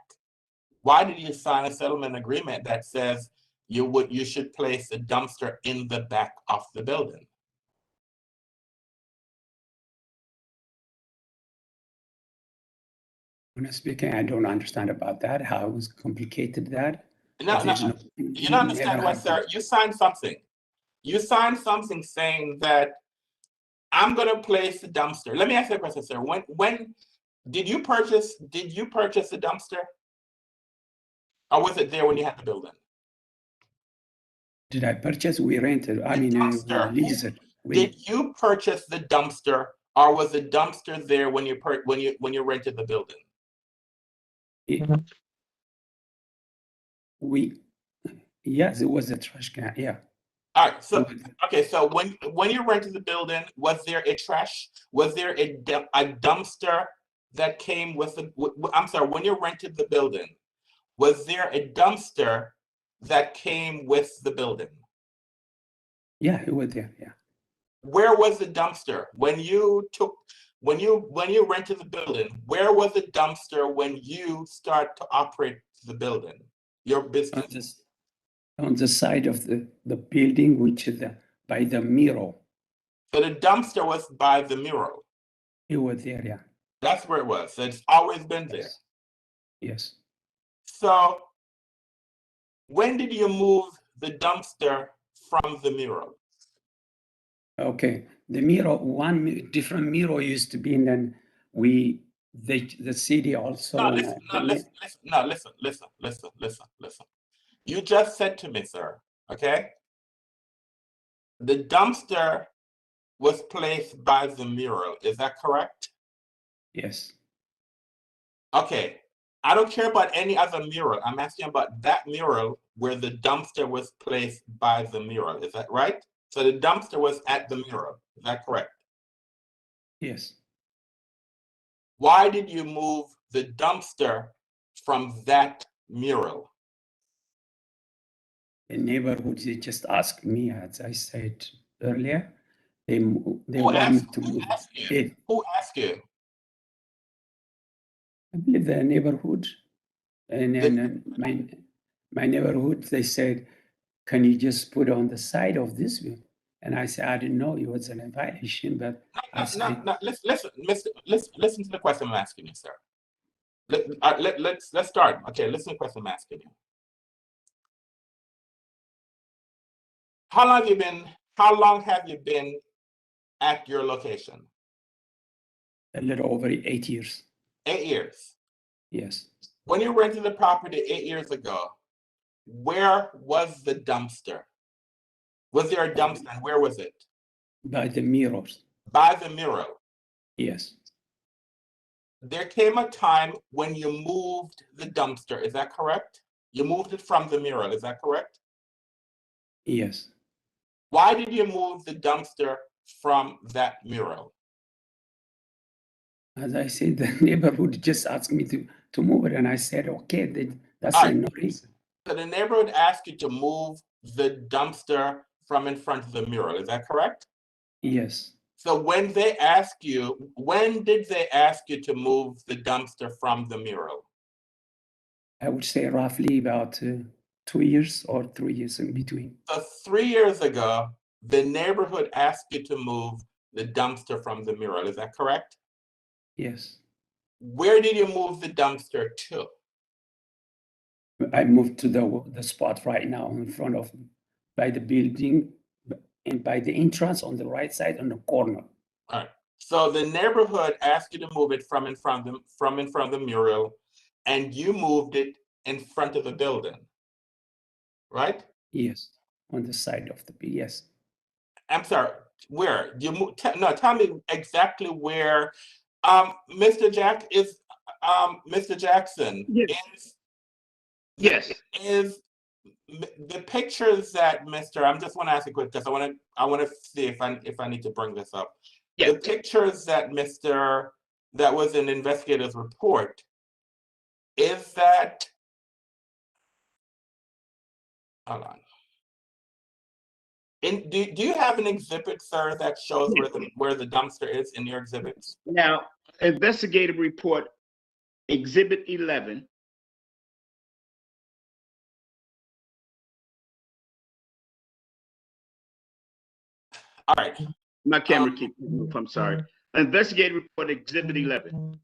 why did you sign a settlement agreement that says you should place the dumpster in the back of the building? Honestly speaking, I don't understand about that, how it was complicated that. No, you don't understand what, sir? You signed something. You signed something saying that I'm going to place the dumpster. Let me ask you a question, sir. When did you purchase the dumpster? Or was it there when you had the building? Did I purchase? We rented. I mean, we leased it. Did you purchase the dumpster, or was the dumpster there when you rented the building? Yes, it was a trash can. Yeah. All right. So okay. So when you rented the building, was there a dumpster that came with the? I'm sorry. When you rented the building, was there a dumpster that came with the building? Yeah, it was there. Yeah. Where was the dumpster when you when you rented the building, where was the dumpster when you start to operate the building, your business? On the side of the building, which is by the mural. So the dumpster was by the mural. It was there, yeah. That's where it was. So it's always been there. Yes. Yes. So when did you move the dumpster from the mural? Okay. The mural, different mural used to be, and then the city also. No, listen. You just said to me, sir, okay? The dumpster was placed by the mural. Is that correct? Yes. Okay. I don't care about any other mural. I'm asking about that mural where the dumpster was placed by the mural. Is that right? So the dumpster was at the mural. Is that correct? Yes. Why did you move the dumpster from that mural? The neighborhood, they just asked me, as I said earlier, they Who want me asked, to who move asked you? it. Who asked you? I believe the neighborhood, and then my neighborhood, they said, can you just put on the side of this one? And I said, I didn't know it was a violation, but I said, No, listen to the question I'm asking you, sir. Let's start. Okay, listen to the question I'm asking you. How long have you been at your location? a little over 8 years. 8 years. Yes. When you rented the property 8 years ago, where was the dumpster? Was there a dumpster, and where was it? By the mirrors. By the mural. Yes. There came a time when you moved the dumpster, is that correct? You moved it from the mural, is that correct? Yes. Why did you move the dumpster from that mural? As I said, the neighborhood just asked me to move it, and I said, okay, that's All right. no reason. So the neighborhood asked you to move the dumpster from in front of the mural, is that correct? Yes. So when they ask you, when did they ask you to move the dumpster from the mural? I would say roughly about 2 years or 3 years in between. So 3 years ago, the neighborhood asked you to move the dumpster from the mural, is that correct? Yes. Where did you move the dumpster to? I moved to the spot right now in front of, by the building and by the entrance on the right side on the corner. All right. So the neighborhood asked you to move it from in front of the mural, and you moved it in front of the building, right? Yes. On the side of the yes. I'm sorry. Where you move? No, tell me exactly where. Mr. Jackson Yes. Yes. is the pictures that Mr. I'm just want to ask a quick because I want to see if I need to bring this up. Yeah. The pictures that that was in the investigator's report, is that, hold on. Do you have an exhibit, sir, that shows where the dumpster is in your exhibits? Now, investigative report, Exhibit 11. All right. My camera keeps moving, I'm sorry. Investigative report, Exhibit 11.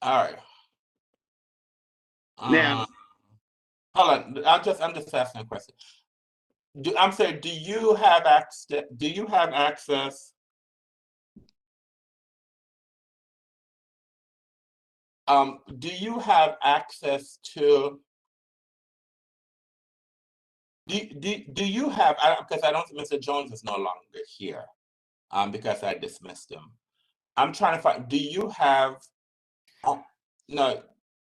All right. Now, hold on. I'm just asking a question. I'm saying, do you have access? Do you have access? Do you have access to? Do you have? Because I don't. Mr. Jones is no longer here. Because I dismissed him. I'm trying to find. Do you have? No.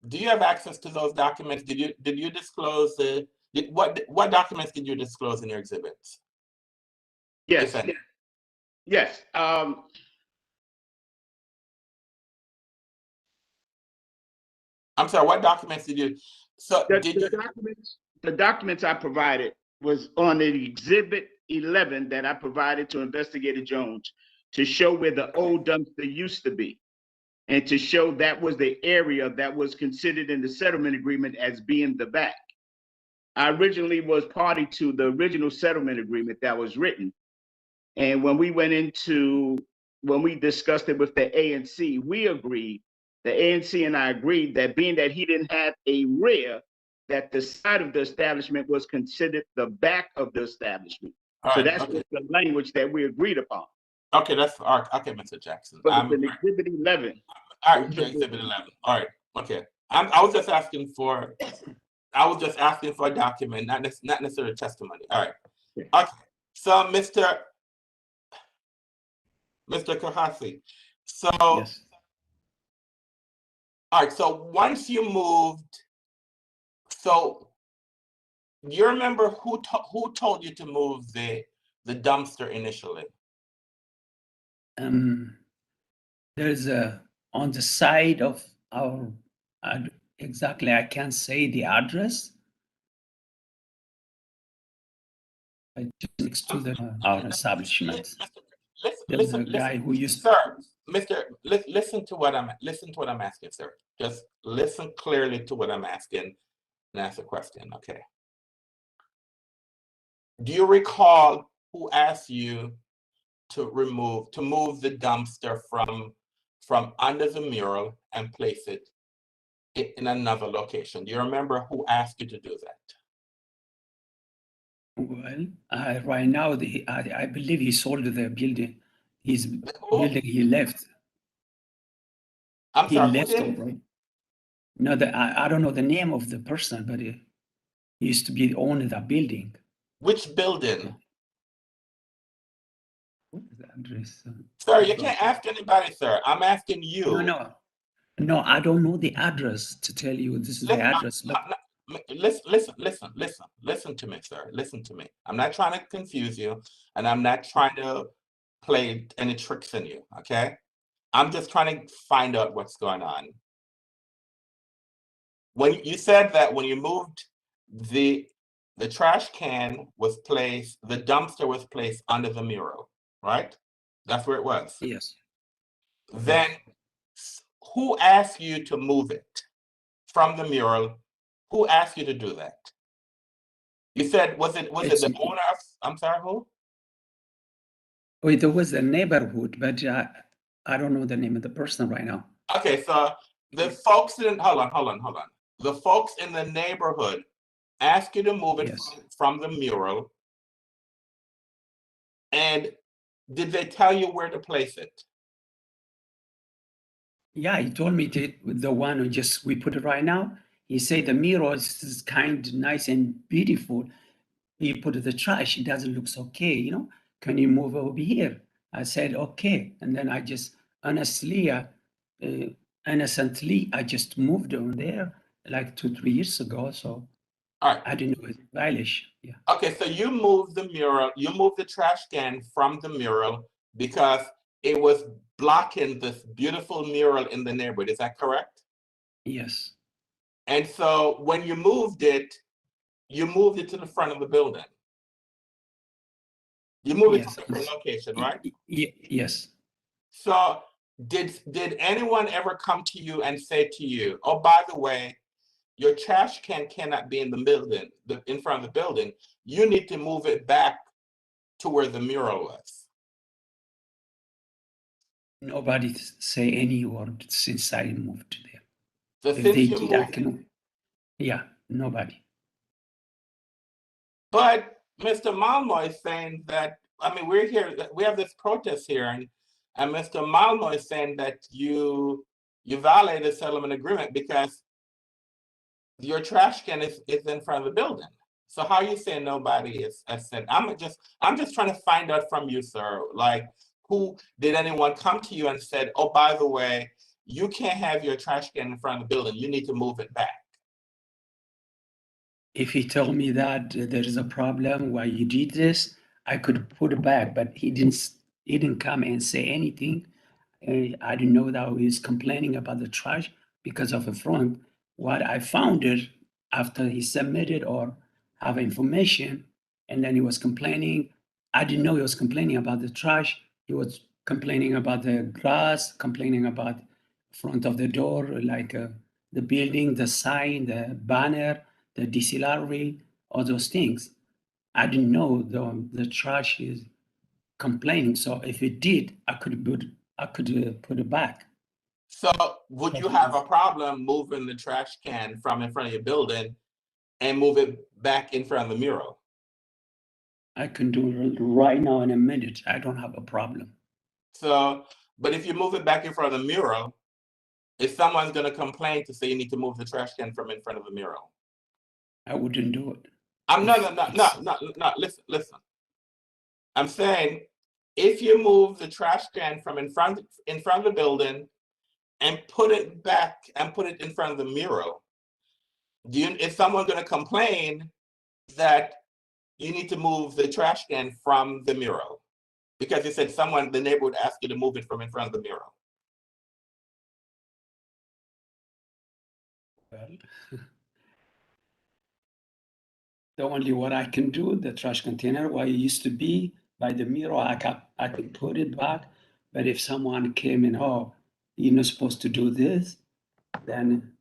Do you have access to those documents? Did you disclose the? What documents did you disclose in your exhibits? yes, yes. I'm sorry. What documents did you? So The documents I provided was on the exhibit 11 that I provided to Investigator Jones to show where the old dumpster used to be, and to show that was the area that was considered in the settlement agreement as being the back. I originally was party to the original settlement agreement that was written. And when we discussed it with the ANC, we agreed, the ANC and I agreed that being that he didn't have a rear, that the side of the establishment was considered the back of the establishment. So that's the language that we agreed upon. Okay, that's all right. Okay, Mr. Jackson. But it's an Exhibit 11. All right, Exhibit 11. All right, okay. I was just asking for a document, not necessarily testimony. All right. Okay. So, Mr. Kahasi. So, Yes. all right. So once you moved, so you remember who told you to move the dumpster initially? There's on the side of our, exactly, I can't say the address. Just next to our establishment. There's a guy who used. Sir, listen to what I'm asking, sir. Just listen clearly to what I'm asking and ask a question, okay? Do you recall who asked you to move the dumpster from under the mural and place it in another location? Do you remember who asked you to do that? Well, right now, I believe he sold the building. His building, he left. I'm He sorry, left who did? already. No, I don't know the name of the person, but he used to be the owner of that building. Which building? What is the address? Sir, you can't ask anybody, sir. I'm asking you. No, I don't know the address to tell you this is the address. But Listen to me, sir. Listen to me. I'm not trying to confuse you, and I'm not trying to play any tricks in you, okay? I'm just trying to find out what's going on. When you said that when you moved, the trash can was placed, the dumpster was placed under the mural, right? That's where it was. yes. Then who asked you to move it from the mural? Who asked you to do that? You said, was it the owner of, I'm sorry, who? Wait, there was a neighborhood, but I don't know the name of the person right now. Okay, so the folks in, hold on. The folks in the neighborhood asked you to move it Yes. from the mural. And did they tell you where to place it? Yeah, he told me the one who we put it right now. He said the mural is kind, nice and beautiful. You put the trash, it doesn't look okay, you know. Can you move over here? I said, okay. And then I just innocently, I just moved over there like 2-3 years ago. So All right. I didn't know it was a violation. Yeah. Okay, so you moved the mural, you moved the trash can from the mural because it was blocking this beautiful mural in the neighborhood. Is that correct? Yes. And so when you moved it to the front of the building. You moved it to a different location, right? Yes. So did anyone ever come to you and say to you, oh, by the way, your trash can cannot be in the building, in front of the building. You need to move it back to where the mural was. Nobody say any word since I moved there. So If since they you did, I moved, can. Yeah, nobody. but Mr. Malmo is saying that, I mean, we're here, we have this protest here, and Mr. Malmo is saying that you violated the settlement agreement because your trash can is in front of the building. So how are you saying nobody is said? I'm just trying to find out from you, sir. Like, did anyone come to you and said, oh, by the way, you can't have your trash can in front of the building. You need to move it back. If he told me that there is a problem why you did this, I could put it back, but he didn't come and say anything. I didn't know that he was complaining about the trash because of a front. What I found it after he submitted or have information, and then he was complaining I didn't know he was complaining about the trash. He was complaining about the grass, complaining about front of the door, like the building, the sign, the banner, the distillery, all those things. I didn't know the trash is complaining. So if it did, I could put it back. So would you have a problem moving the trash can from in front of your building and move it back in front of the mural? I can do it right now in a minute. I don't have a problem. So, but if you move it back in front of the mural, if someone's gonna complain to say you need to move the trash can from in front of the mural. I wouldn't do it. No, listen. I'm saying, if you move the trash can from in front of the building and put it back and put it in front of the mural, is someone gonna complain that you need to move the trash can from the mural? Because you said the neighbor would ask you to move it from in front of the mural. Well, the only what I can do, the trash container, where it used to be by the mirror, I can put it back. But if someone came in, oh, you're not supposed to do this, then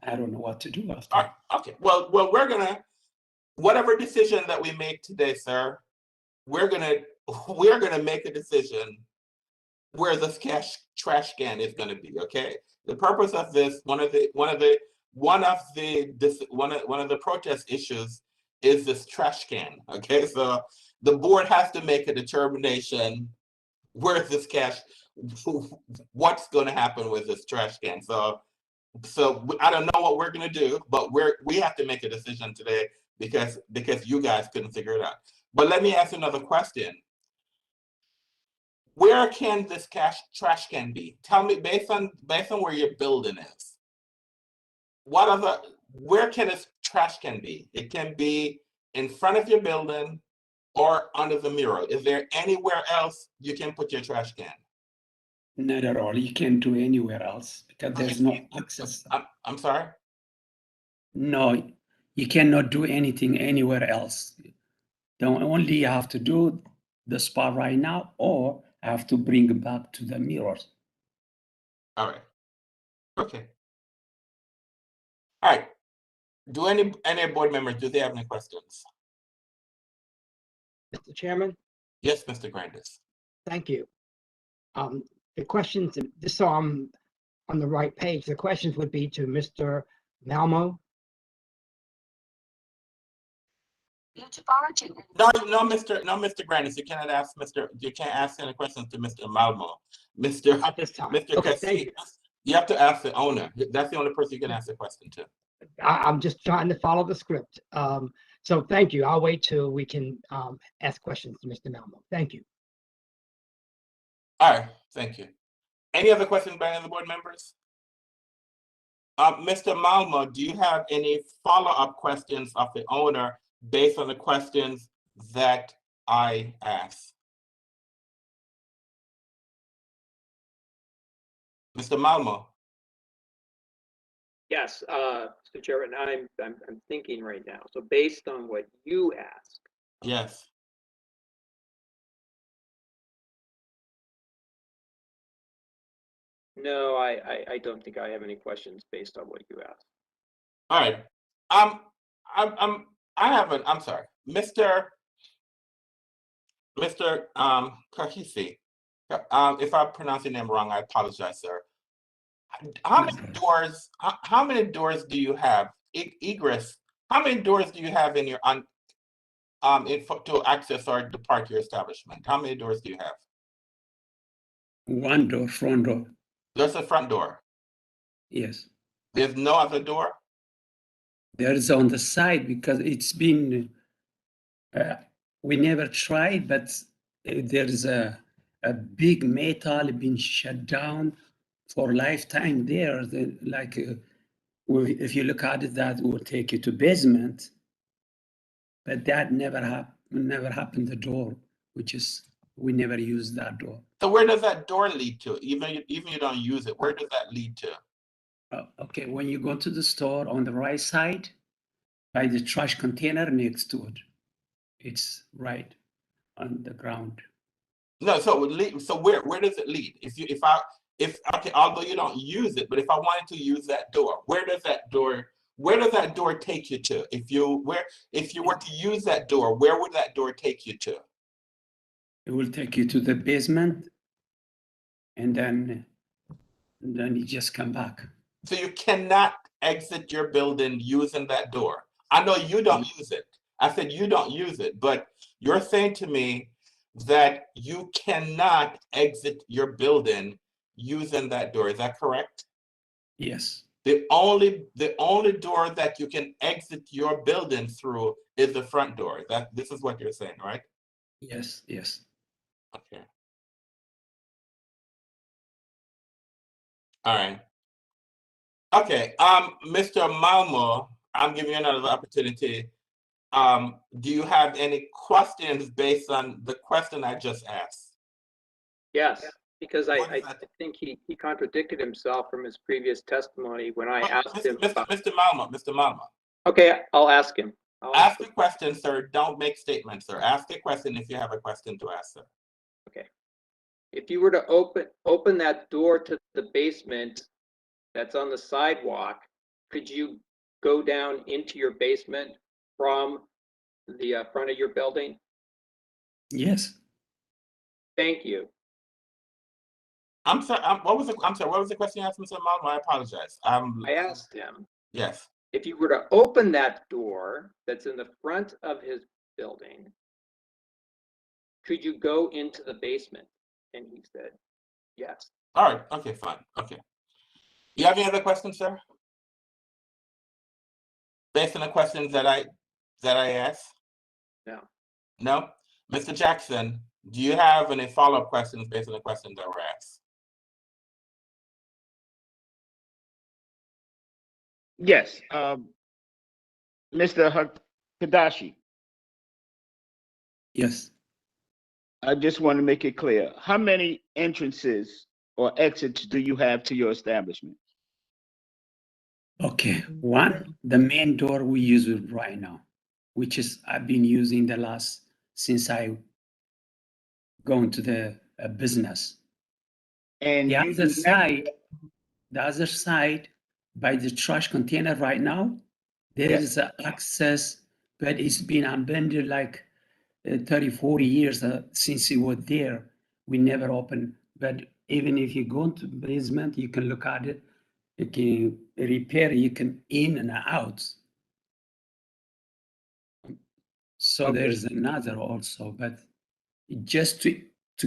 I don't know what to do after. Okay, well, we're gonna, whatever decision that we make today, sir, we're gonna make a decision where this trash can is gonna be, okay? The purpose of this, one of the protest issues is this trash can, okay? So the board has to make a determination where this what's gonna happen with this trash can. So I don't know what we're gonna do, but we have to make a decision today because you guys couldn't figure it out. But let me ask another question. Where can this trash can be? Tell me, based on where your building is, where can this trash can be? It can be in front of your building or under the mural. Is there anywhere else you can put your trash can? Not at all. You can't do anywhere else because there's no access. I'm sorry? No, you cannot do anything anywhere else. The only you have to do the spot right now, or I have to bring it back to the mirrors. All right. Okay. All right. Do any board members, do they have any questions? Mr. Chairman, Yes, Mr. Grandis. thank you. The questions, just so I'm on the right page, the questions would be to Mr. Malmo. No, Mr. Grandis, you can't ask any questions to Mr. Malmo. At this time. Mr. Okay, thank you. You have to ask the owner. That's the only person you can ask a question to. I'm just trying to follow the script. So thank you. I'll wait till we can ask questions to Mr. Malmo. Thank you. All right, thank you. Any other questions by any of the board members? Mr. Malmo, do you have any follow-up questions of the owner based on the questions that I asked? Mr. Malmo? Yes, Mr. Chairman, I'm thinking right now. So based on what you asked, Yes. no, I don't think I have any questions based on what you asked. All right. I'm sorry. Mr. Kahisi, if I pronounce your name wrong, I apologize, sir. How many doors do you have? Egress. How many doors do you have in your to access or depart your establishment? How many doors do you have? One door, front door. There's a front door. Yes. There's no other door? There is on the side because it's been, we never tried, but there is a big metal being shut down for lifetime there. If you look at it, that will take you to basement. But that never happened, the door, we never used that door. So where does that door lead to? Even you don't use it, where does that lead to? Okay, when you go to the store on the right side, by the trash container next to it. It's right on the ground. No, so it would lead, so where does it lead? If okay, although you don't use it, but if I wanted to use that door, where does that door take you to? If you were to use that door, where would that door take you to? It will take you to the basement, and then you just come back. So you cannot exit your building using that door. I know you don't use it. I said you don't use it, but you're saying to me that you cannot exit your building using that door. Is that correct? Yes. The only door that you can exit your building through is the front door. This is what you're saying, right? Yes. Yes. Okay. All right. Okay. Mr. Malmo, I'm giving you another opportunity. Do you have any questions based on the question I just asked? Yes, because What I is that? think he contradicted himself from his previous testimony when I asked him about. Mr. Malmo. Okay, I'll ask him. Ask a question, sir. Don't make statements, sir. Ask a question if you have a question to ask, sir. Okay. If you were to open that door to the basement that's on the sidewalk, could you go down into your basement from the front of your building? Yes. Thank you. I'm sorry. What was the question you asked, Mr. Malmo? I apologize. I asked him Yes. if you were to open that door that's in the front of his building, could you go into the basement? And he said, yes. All right. Okay. Fine. Okay. You have any other questions, sir? Based on the questions that I asked? No. No? Mr. Jackson, do you have any follow-up questions based on the questions that were asked? Yes, Mr. Tadashi, Yes. I just want to make it clear. How many entrances or exits do you have to your establishment? Okay. One, the main door we use it right now, which is I've been using since I go into the business. And The you other do not, side, by the trash container right now, there Yes. is access, but it's been abandoned like 30, 40 years since it was there. We never opened. But even if you go into the basement, you can look at it. You can repair, you can in and out. So Okay. there's another also, but just to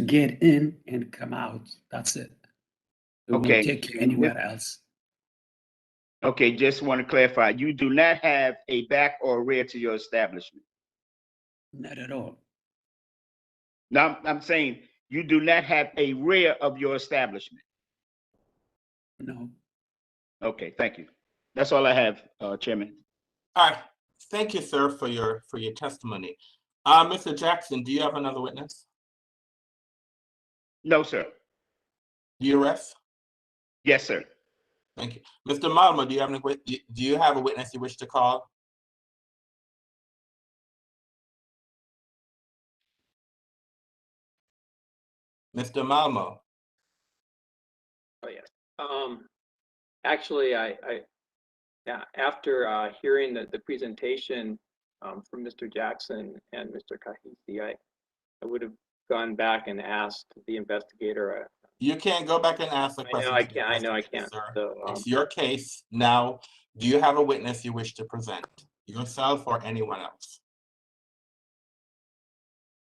get in and come out, that's it. It Okay. won't take you anywhere else. Okay, just want to clarify, you do not have a back or rear to your establishment. Not at all. Now, I'm saying you do not have a rear of your establishment. No. Okay, thank you. That's all I have, Chairman. All right. Thank you, sir, for your testimony. Mr. Jackson, do you have another witness? No, sir. Do you rest? Yes, sir. Thank you. Mr. Malmo, do you have a witness you wish to call? Mr. Malmo. Oh, yes. Actually, yeah, after hearing the presentation from Mr. Jackson and Mr. Kahisi, I would have gone back and asked the investigator. You can't go back and ask the question. I know I can't. Sir. So, it's your case. Now, do you have a witness you wish to present? Yourself or anyone else?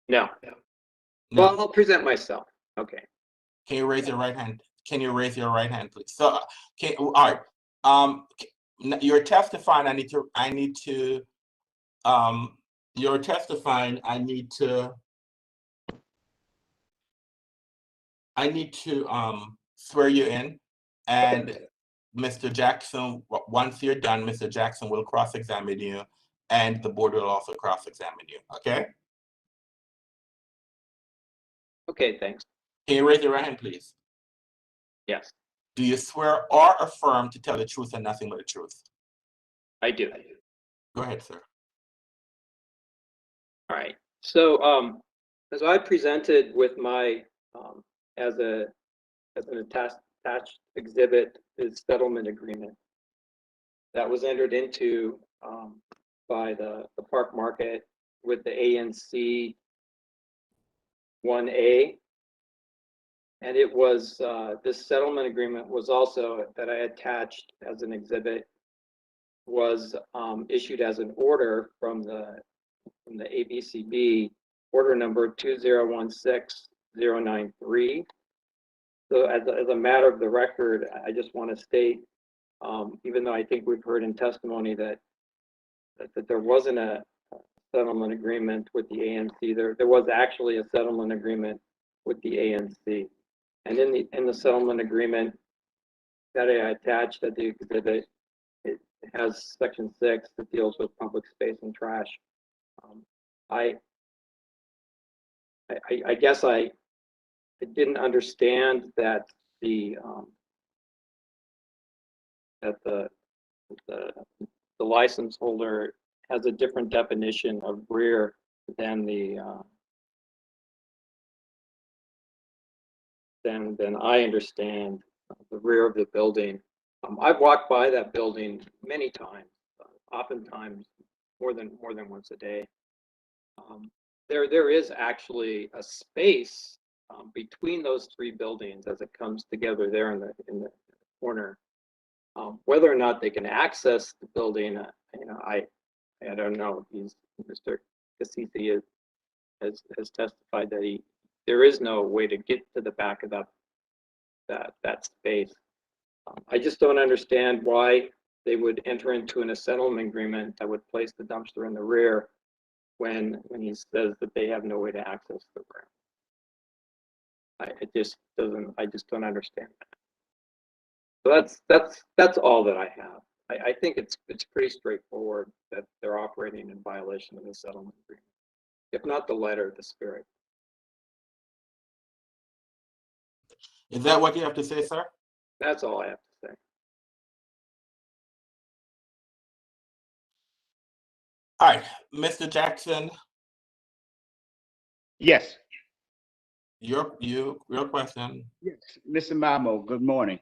no. No. Well, I'll present myself. Okay. Can you raise your right hand? Can you raise your right hand, please? So, okay, all right. You're testifying. You're testifying. I need to swear you in, and Mr. Jackson, once you're done, Mr. Jackson will cross-examine you, and the board will also cross-examine you, okay? Okay, thanks. Can you raise your right hand, please? Yes, Do you swear or affirm to tell the truth and nothing but the truth? I do. Go ahead, sir. All right. So as I presented with my as an attached exhibit is settlement agreement that was entered into by the Park Market with the ANC 1A. And it was this settlement agreement was also that I attached as an exhibit was issued as an order from the ABCB, order number 2016093. So as a matter of the record, I just want to state, even though I think we've heard in testimony that there wasn't a settlement agreement with the ANC, there was actually a settlement agreement with the ANC. And in the settlement agreement that I attached at the exhibit, it has section 6 that deals with public space and trash. I guess I didn't understand that the license holder has a different definition of rear than than I understand the rear of the building. I've walked by that building many times, oftentimes more than once a day. There is actually a space between those three buildings as it comes together there in the corner. Whether or not they can access the building, I don't know. Mr. Cassisi has testified that there is no way to get to the back of that space. I just don't understand why they would enter into a settlement agreement that would place the dumpster in the rear when he says that they have no way to access the rear. I just don't understand that. So that's all that I have. I think it's pretty straightforward that they're operating in violation of the settlement agreement, if not the letter, the spirit. Is that what you have to say, sir? That's all I have to say. All right, Mr. Jackson, Yes. your question. Yes. Mr. Mamo, good morning.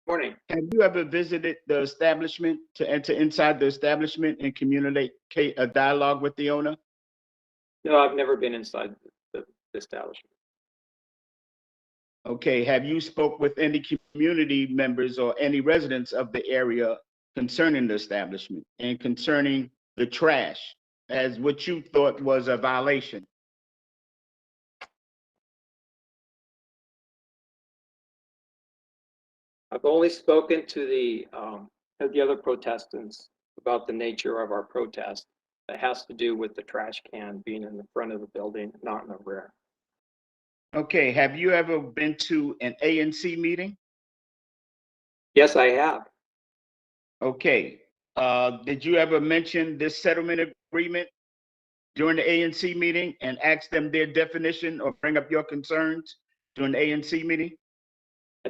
Morning. Have you ever visited the establishment to enter inside the establishment and communicate a dialogue with the owner? No, I've never been inside the establishment. Okay, have you spoke with any community members or any residents of the area concerning the establishment and concerning the trash as what you thought was a violation? I've only spoken to the other protestants about the nature of our protest. That has to do with the trash can being in the front of the building, not in the rear. Okay, have you ever been to an ANC meeting? Yes, I have. Okay, did you ever mention this settlement agreement during the ANC meeting and ask them their definition or bring up your concerns during the ANC meeting?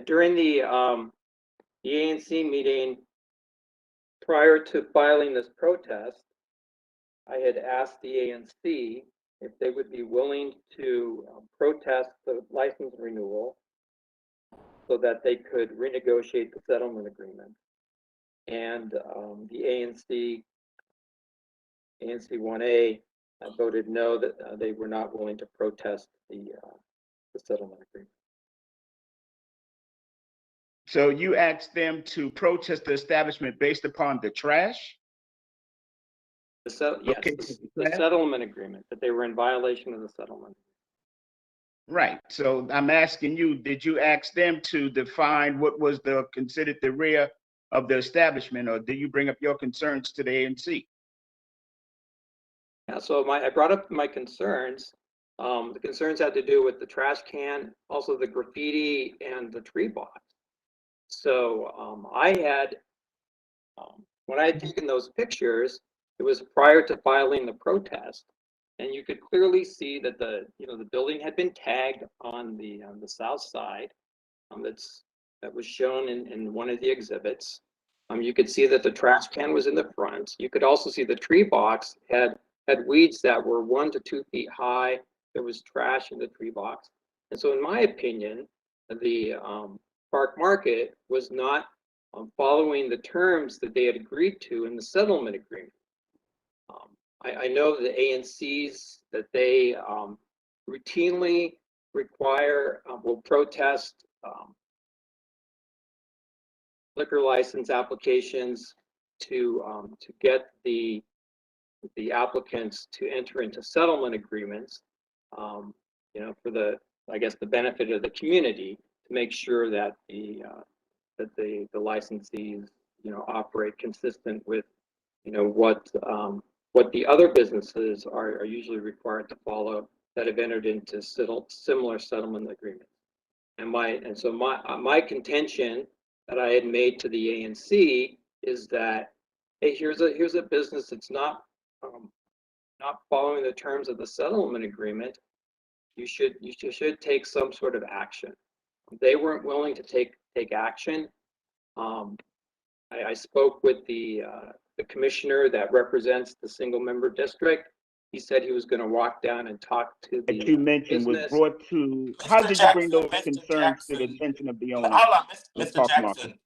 During the ANC meeting, prior to filing this protest, I had asked the ANC if they would be willing to protest the license renewal so that they could renegotiate the settlement agreement. And the ANC 1A voted no, that they were not willing to protest the settlement agreement. So you asked them to protest the establishment based upon the trash? Yes, Okay, the settlement agreement, that they were in violation of the settlement. Right. So I'm asking you, did you ask them to define what was considered the rear of the establishment, or did you bring up your concerns to the ANC? Yeah, so I brought up my concerns. The concerns had to do with the trash can, also the graffiti and the tree box. So I had, when I had taken those pictures, it was prior to filing the protest, and you could clearly see that the building had been tagged on the south side. That was shown in one of the exhibits. You could see that the trash can was in the front. You could also see the tree box had had weeds that were 1 to 2 feet high. There was trash in the tree box. And so in my opinion, the Park Market was not following the terms that they had agreed to in the settlement agreement. I know the ANCs that they routinely require, will protest liquor license applications to get the applicants to enter into settlement agreements, you know, for the, I guess, the benefit of the community, to make sure that the licensees, you know, operate consistent with, you know, what the other businesses are usually required to follow that have entered into similar settlement agreements. And so my contention that I had made to the ANC is that, hey, here's a business that's not following the terms of the settlement agreement. You should take some sort of action. They weren't willing to take action. I spoke with the commissioner that represents the single member district. He said he was going to walk down and talk to the That you mentioned was business. brought to, how did you bring those concerns to the attention of the owner? Hold on, of Mr. Park Jackson.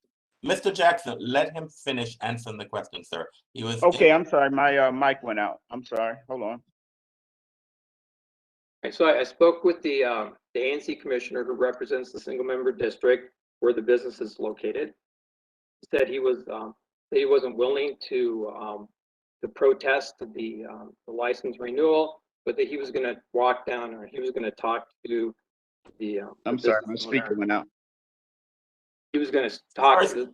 Market? Mr. Jackson, let him finish answering the question, sir. He was Okay, I'm sorry, my mic went out. I'm sorry, hold on. Right, so I spoke with the ANC commissioner who represents the single member district where the business is located. He said he wasn't willing to protest the license renewal, but that he was going to walk down, or he was going to talk to the I'm sorry, my business speaker owner. went out. He was going to talk First, to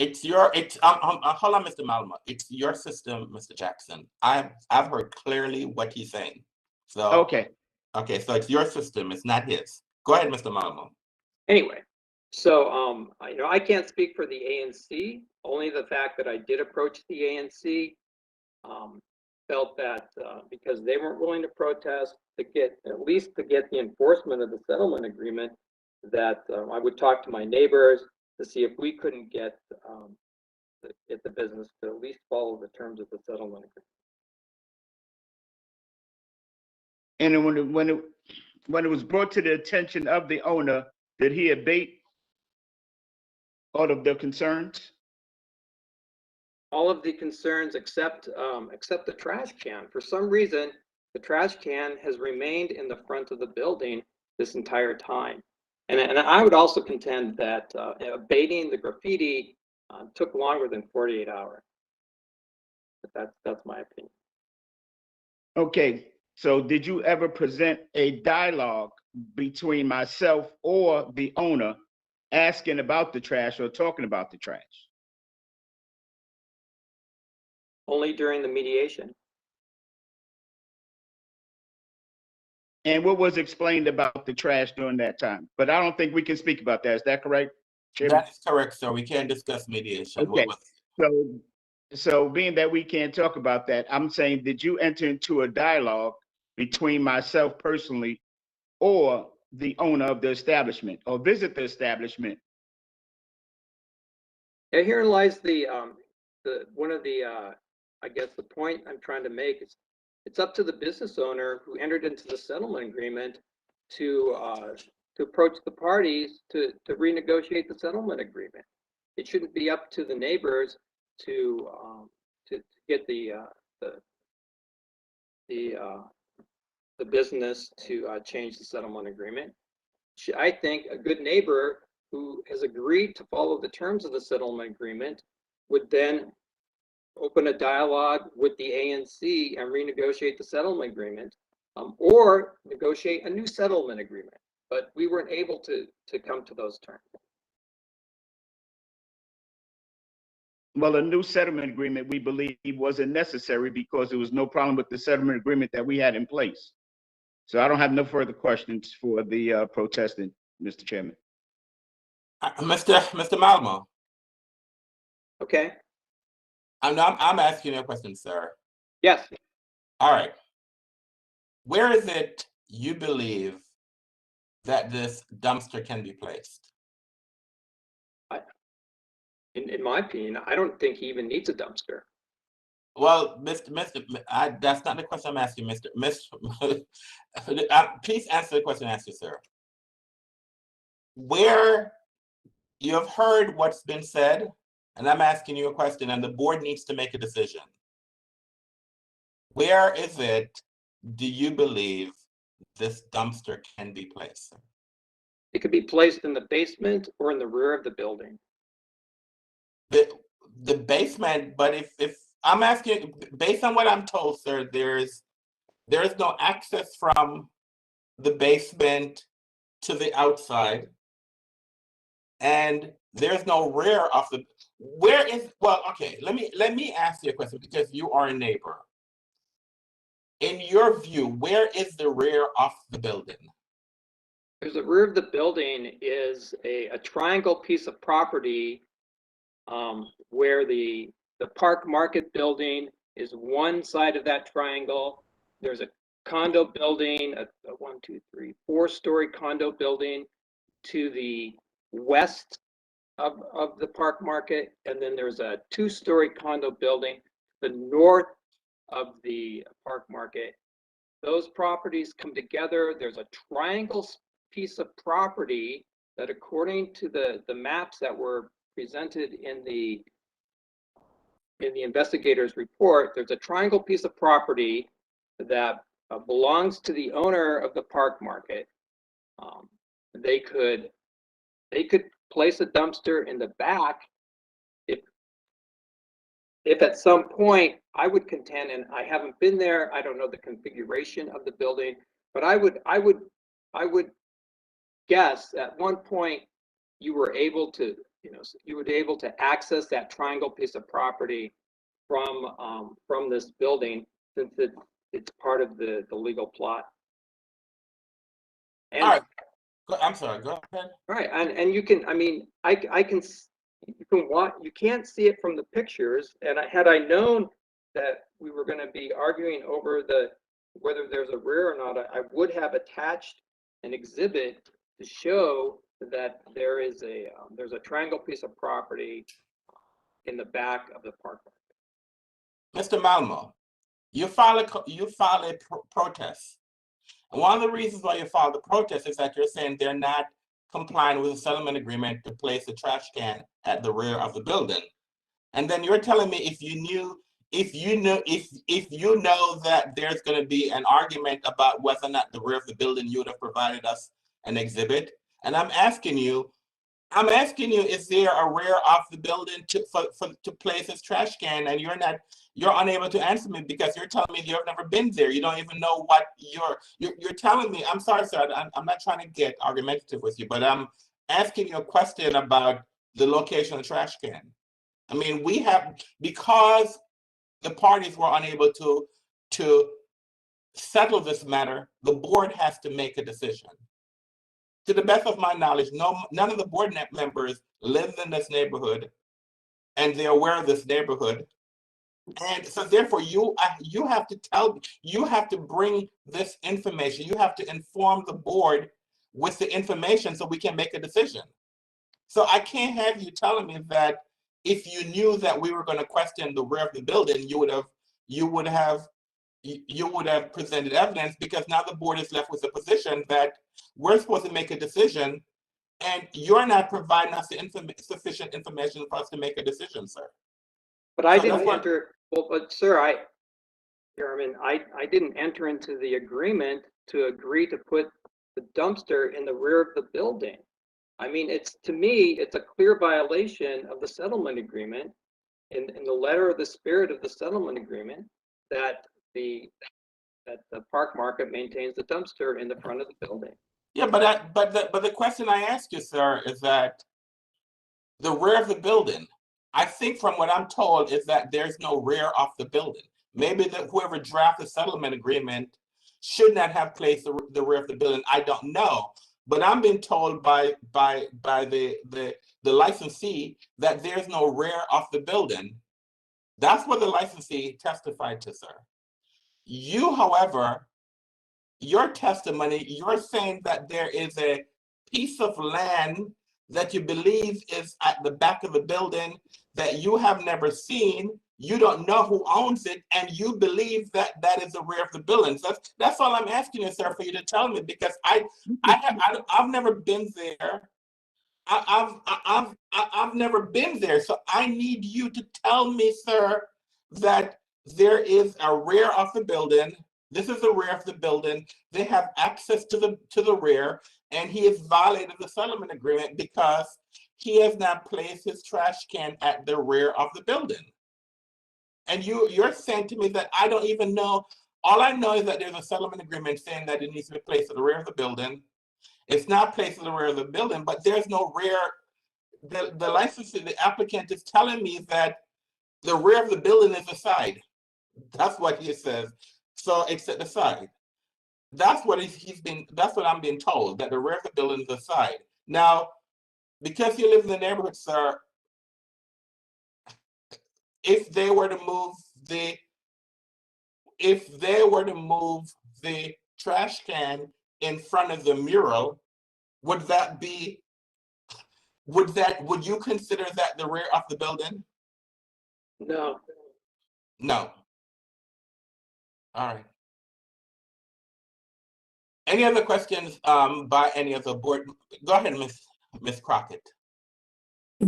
hold on, Mr. Malma. It's your system, Mr. Jackson. I've heard clearly what he's saying. So Okay. Okay, so it's your system, it's not his. Go ahead, Mr. Malma. Anyway, so you know, I can't speak for the ANC. Only the fact that I did approach the ANC, felt that because they weren't willing to protest, to get the enforcement of the settlement agreement, that I would talk to my neighbors to see if we couldn't get the business to at least follow the terms of the settlement agreement. And then when it was brought to the attention of the owner, did he abate all of the concerns? All of the concerns except the trash can. For some reason, the trash can has remained in the front of the building this entire time. And I would also contend that abating the graffiti took longer than 48 hours. But that's my opinion. Okay, so did you ever present a dialogue between myself or the owner asking about the trash or talking about the trash? Only during the mediation. And what was explained about the trash during that time? But I don't think we can speak about that. Is that correct, Chairman? That is correct, sir. We can't discuss mediation. Okay. So being that we can't talk about that, I'm saying, did you enter into a dialogue between myself personally or the owner of the establishment, or visit the establishment? Yeah, herein lies one of the I guess the point I'm trying to make is it's up to the business owner who entered into the settlement agreement to approach the parties to renegotiate the settlement agreement. It shouldn't be up to the neighbors to get the business to change the settlement agreement. I think a good neighbor who has agreed to follow the terms of the settlement agreement would then open a dialogue with the ANC and renegotiate the settlement agreement, or negotiate a new settlement agreement. But we weren't able to come to those terms. Well, a new settlement agreement, we believe, wasn't necessary because there was no problem with the settlement agreement that we had in place. So I don't have no further questions for the protestant, Mr. Chairman. Mr. Malma. Okay. I'm asking you a question, sir. Yes. All right. Where is it you believe that this dumpster can be placed? In my opinion, I don't think he even needs a dumpster. Well, that's not the question I'm asking, please answer the question, sir. Where you have heard what's been said, and I'm asking you a question, and the board needs to make a decision. Where is it, do you believe this dumpster can be placed? It could be placed in the basement or in the rear of the building. The basement, but if I'm asking, based on what I'm told, sir, there's no access from the basement to the outside, and there's no rear of the, where is, well, okay, let me ask you a question because you are a neighbor. In your view, where is the rear of the building? There's the rear of the building is a triangle piece of property where the Park Market building is one side of that triangle. There's a condo building, a 1, 2, 3, 4-story condo building to the west of the Park Market, and then there's a 2-story condo building to the north of the Park Market. Those properties come together. There's a triangle piece of property that, according to the maps that were presented in the investigator's report, there's a triangle piece of property that belongs to the owner of the Park Market. They could place a dumpster in the back if at some point, I would contend, and I haven't been there, I don't know the configuration of the building, but I would guess at one point you were able to, access that triangle piece of property from this building, since it's part of the legal plot. And, All right, I'm sorry, go ahead. all right, and you can, I mean, I can. You can watch. You can't see it from the pictures. And had I known that we were going to be arguing over whether there's a rear or not, I would have attached an exhibit to show that there's a triangle piece of property in the back of the park. Mr. Malmo, you file a protest. And one of the reasons why you filed the protest is that you're saying they're not complying with the settlement agreement to place a trash can at the rear of the building. And then you're telling me if you know that there's going to be an argument about whether or not the rear of the building, you would have provided us an exhibit. And I'm asking you, is there a rear of the building to place this trash can? And you're unable to answer me because you're telling me you've never been there. You don't even know what you're telling me. I'm sorry, sir. I'm not trying to get argumentative with you, but I'm asking you a question about the location of the trash can. I mean, because the parties were unable to settle this matter, the board has to make a decision. To the best of my knowledge, none of the board members live in this neighborhood, and they're aware of this neighborhood. And so therefore, you have to bring this information. You have to inform the board with the information so we can make a decision. So I can't have you telling me that if you knew that we were going to question the rear of the building, you would have presented evidence, because now the board is left with the position that we're supposed to make a decision and you're not providing us the sufficient information for us to make a decision, sir. But I didn't enter, well, but sir, I didn't enter into the agreement to agree to put the dumpster in the rear of the building. I mean, to me, it's a clear violation of the settlement agreement in the letter of the spirit of the settlement agreement that the Park Market maintains the dumpster in the front of the building. Yeah, but the question I ask you, sir, is that the rear of the building, I think from what I'm told is that there's no rear of the building. Maybe whoever drafted the settlement agreement should not have placed the rear of the building. I don't know, but I'm being told by the licensee that there's no rear of the building. That's what the licensee testified to, sir. You, however, your testimony, you're saying that there is a piece of land that you believe is at the back of the building that you have never seen, you don't know who owns it, and you believe that that is the rear of the building. So that's all I'm asking you, sir, for you to tell me, because I've never been there. I've never been there, so I need you to tell me, sir, that there is a rear of the building. This is the rear of the building. They have access to the rear, and he has violated the settlement agreement because he has now placed his trash can at the rear of the building. And you're saying to me that I don't even know. All I know is that there's a settlement agreement saying that it needs to be placed at the rear of the building. It's not placed at the rear of the building, but there's no rear. The licensee, the applicant is telling me that the rear of the building is the side. That's what he says. So it's at the side. That's what that's what I'm being told, that the rear of the building is the side. Now, because you live in the neighborhood, sir, if they were to move the trash can in front of the mural, would you consider that the rear of the building? No. No. All right. Any other questions by any of the board? Go ahead, Miss Crockett.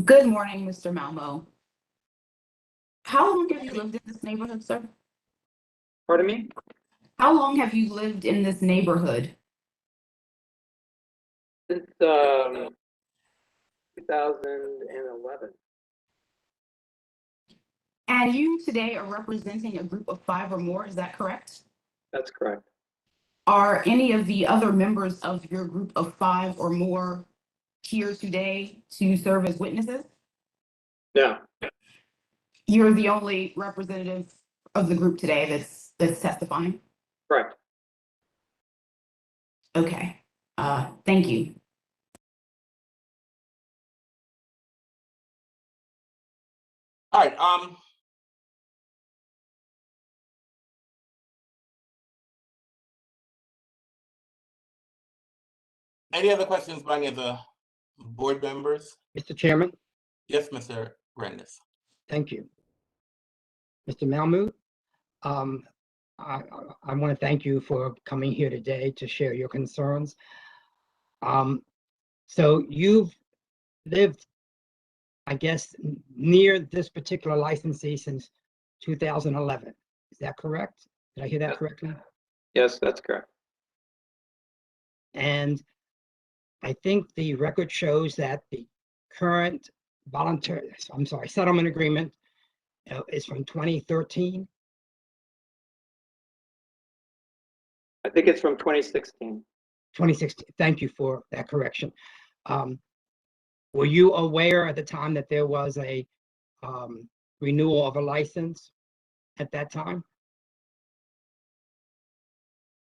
Good morning, Mr. Malmo. How long have you lived in this neighborhood, sir? Pardon me? How long have you lived in this neighborhood? Since 2011. And you today are representing a group of 5 or more, is that correct? That's correct. Are any of the other members of your group of 5 or more here today to serve as witnesses? No. You're the only representative of the group today that's testifying? Correct. Okay, thank you. All right. Any other questions by any of the board members? Mr. Chairman, Yes, Mr. Grandis. thank you. Mr. Malmu, I want to thank you for coming here today to share your concerns. So you've lived, I guess, near this particular licensee since 2011. Is that correct? Did I hear that correctly? Yes, that's correct. And I think the record shows that the current settlement agreement is from 2013. I think it's from 2016. 2016. Thank you for that correction. Were you aware at the time that there was a renewal of a license at that time?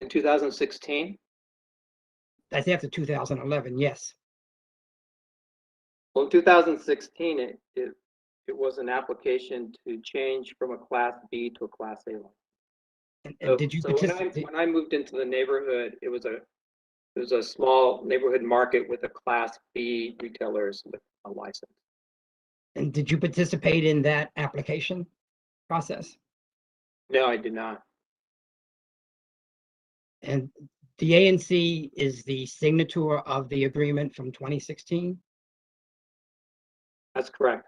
In 2016? That's after 2011, yes. Well, in 2016, it was an application to change from a Class B to a Class A license. And did you So when I moved into the neighborhood, it was a small neighborhood market with a Class B retailers with a license. And did you participate in that application process? No, I did not. And the ANC is the signature of the agreement from 2016? That's correct.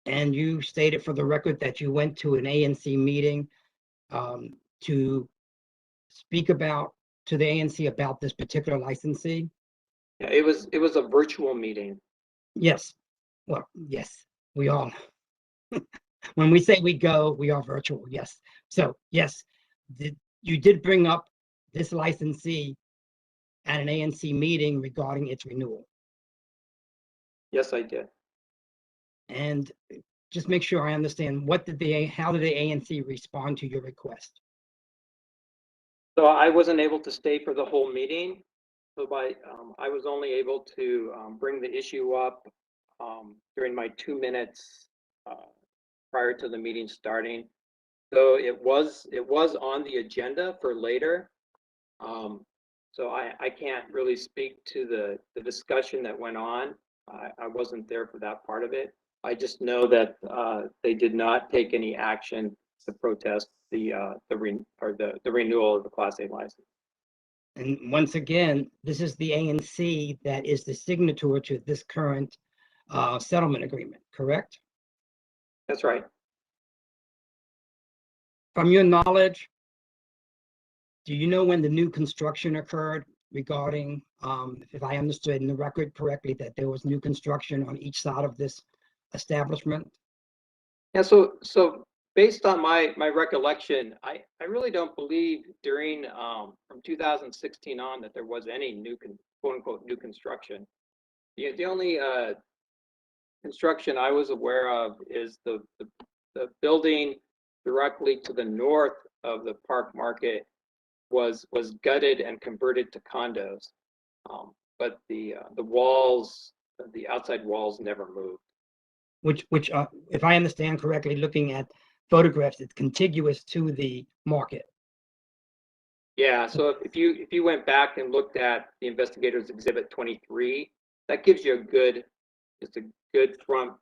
And you stated for the record that you went to an ANC meeting to speak to the ANC about this particular licensee? Yeah, it was a virtual meeting. Yes. Well, yes, we all. When we say we go, we are virtual, yes. So, yes, you did bring up this licensee at an ANC meeting regarding its renewal. Yes, I did. And just make sure I understand, how did the ANC respond to your request? So I wasn't able to stay for the whole meeting. So I was only able to bring the issue up during my 2 minutes prior to the meeting starting. So it was on the agenda for later. So I can't really speak to the discussion that went on. I wasn't there for that part of it. I just know that they did not take any action to protest the renewal of the Class A license. And once again, this is the ANC that is the signatory to this current settlement agreement, correct? That's right. From your knowledge, do you know when the new construction occurred regarding, if I understood in the record correctly, that there was new construction on each side of this establishment? Yeah, so based on my recollection, I really don't believe during from 2016 on that there was any new quote unquote new construction. The only construction I was aware of is the building directly to the north of the Park Market was gutted and converted to condos, but the walls, the outside walls, never moved. Which, if I understand correctly, looking at photographs, it's contiguous to the market. Yeah, so if you went back and looked at the investigators exhibit 23, that gives you just a good front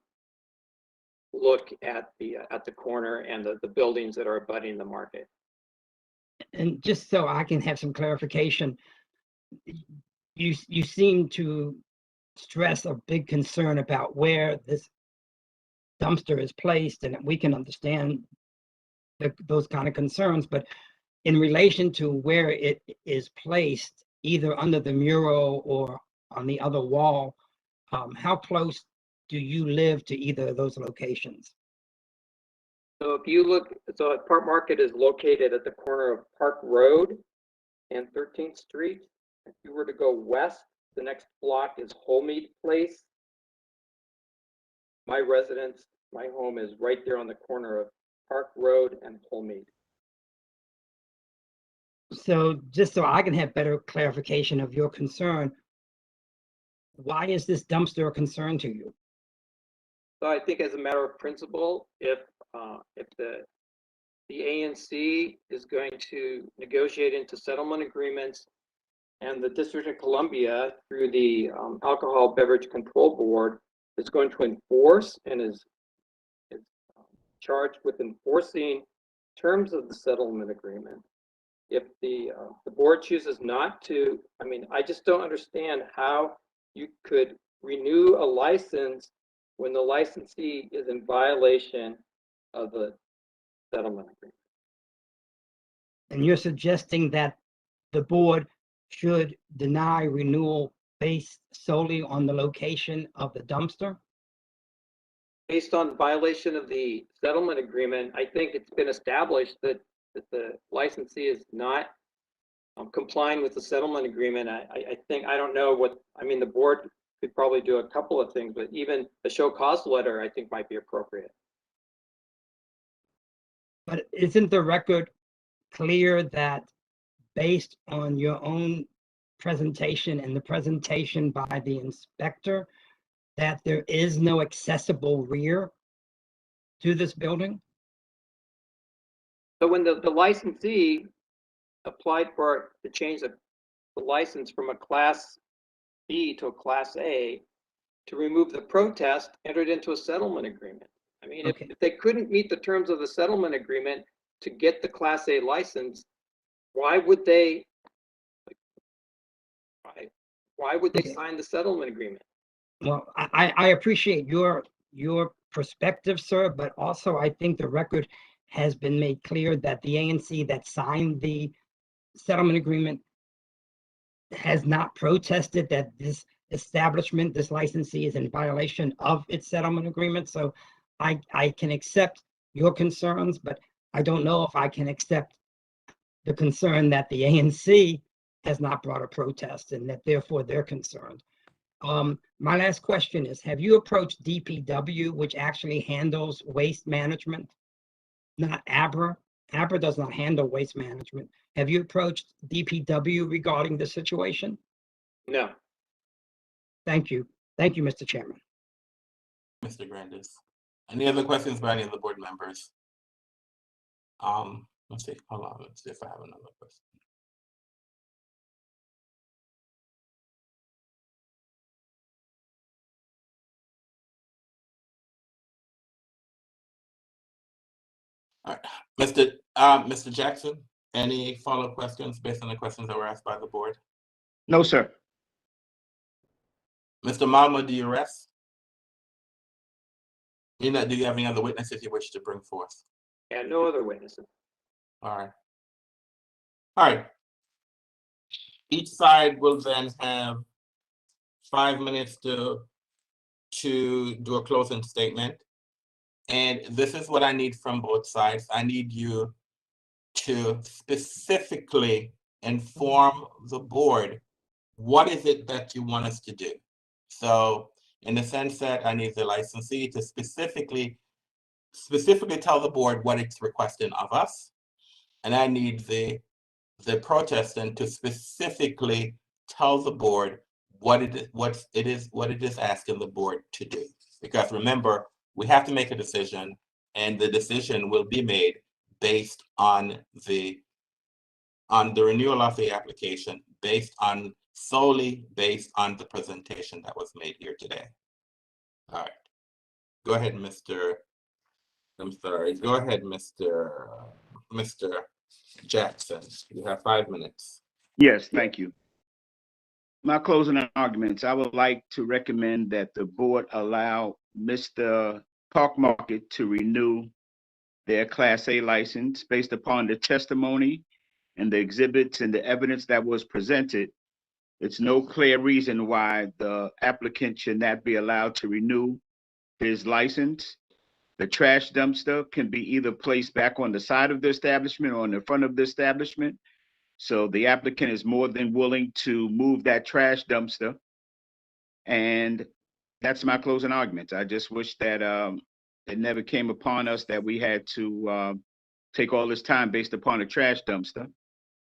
look at the corner and the buildings that are abutting the market. And just so I can have some clarification, you seem to stress a big concern about where this dumpster is placed, and we can understand those kind of concerns, but in relation to where it is placed, either under the mural or on the other wall, how close do you live to either of those locations? So if you look, so Park Market is located at the corner of Park Road and 13th Street. If you were to go west, the next block is Holmead Place. My residence, my home is right there on the corner of Park Road and Holmead. So just so I can have better clarification of your concern, why is this dumpster a concern to you? So I think as a matter of principle, if the ANC is going to negotiate into settlement agreements and the District of Columbia through the Alcohol Beverage Control Board is going to enforce and is charged with enforcing terms of the settlement agreement. If the board chooses not to, I mean, I just don't understand how you could renew a license when the licensee is in violation of the settlement agreement. And you're suggesting that the board should deny renewal based solely on the location of the dumpster? Based on violation of the settlement agreement, I think it's been established that the licensee is not complying with the settlement agreement. I think, I don't know what, I mean, the board could probably do a couple of things, but even a show cause letter, I think, might be appropriate. But isn't the record clear that based on your own presentation and the presentation by the inspector, that there is no accessible rear to this building? So when the licensee applied for to change the license from a Class B to a Class A, to remove the protest, entered into a settlement agreement. I mean, Okay. if they couldn't meet the terms of the settlement agreement to get the Class A license, why would they Okay. sign the settlement agreement? Well, I appreciate your perspective, sir, but also I think the record has been made clear that the ANC that signed the settlement agreement has not protested that this establishment, this licensee, is in violation of its settlement agreement. So I can accept your concerns, but I don't know if I can accept the concern that the ANC has not brought a protest and that therefore they're concerned. My last question is, have you approached DPW, which actually handles waste management? Not ABRA. ABRA does not handle waste management. Have you approached DPW regarding the situation? No. Thank you. Thank you, Mr. Chairman. Mr. Grandis. Any other questions by any of the board members? Let's see, hold on, let's see if I have another question. All right, Mr. Jackson, any follow-up questions based on the questions that were asked by the board? No, sir. Mr. Malmo, do you rest? Do you have any other witnesses you wish to bring forth? And no other witnesses. All right. All right. Each side will then have 5 minutes to do a closing statement. And this is what I need from both sides. I need you to specifically inform the board what is it that you want us to do. So in the sense that I need the licensee to specifically tell the board what it's requesting of us. And I need the protestant to specifically tell the board what it is asking the board to do. Because remember, we have to make a decision, and the decision will be made based on the renewal of the application, solely based on the presentation that was made here today. All right. Go ahead, I'm sorry. Go ahead, Mr. Jackson. You have 5 minutes. Yes, thank you. My closing arguments, I would like to recommend that the board allow Mr. Park Market to renew their Class A license based upon the testimony and the exhibits and the evidence that was presented. It's no clear reason why the applicant should not be allowed to renew his license. The trash dumpster can be either placed back on the side of the establishment or on the front of the establishment. So the applicant is more than willing to move that trash dumpster. And that's my closing argument. I just wish that it never came upon us that we had to take all this time based upon a trash dumpster.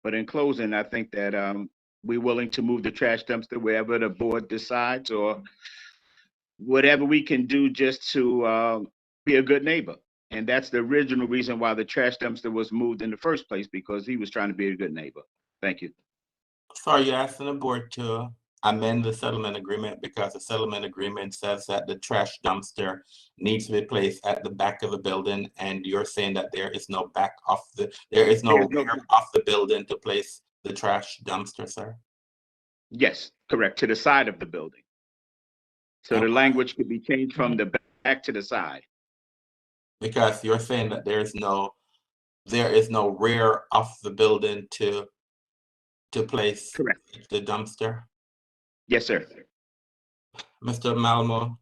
But in closing, I think that we're willing to move the trash dumpster wherever the board decides, or whatever we can do just to be a good neighbor. And that's the original reason why the trash dumpster was moved in the first place, because he was trying to be a good neighbor. Thank you. So are you asking the board to amend the settlement agreement, because the settlement agreement says that the trash dumpster needs to be placed at the back of the building, and you're saying that there is no rear of the building to place the trash dumpster, sir? Yes, correct, to the side of the building. So the language could be changed from the back to the side. Because you're saying that there is no rear of the building to place Correct. the dumpster. Yes, sir. Mr. Malmo.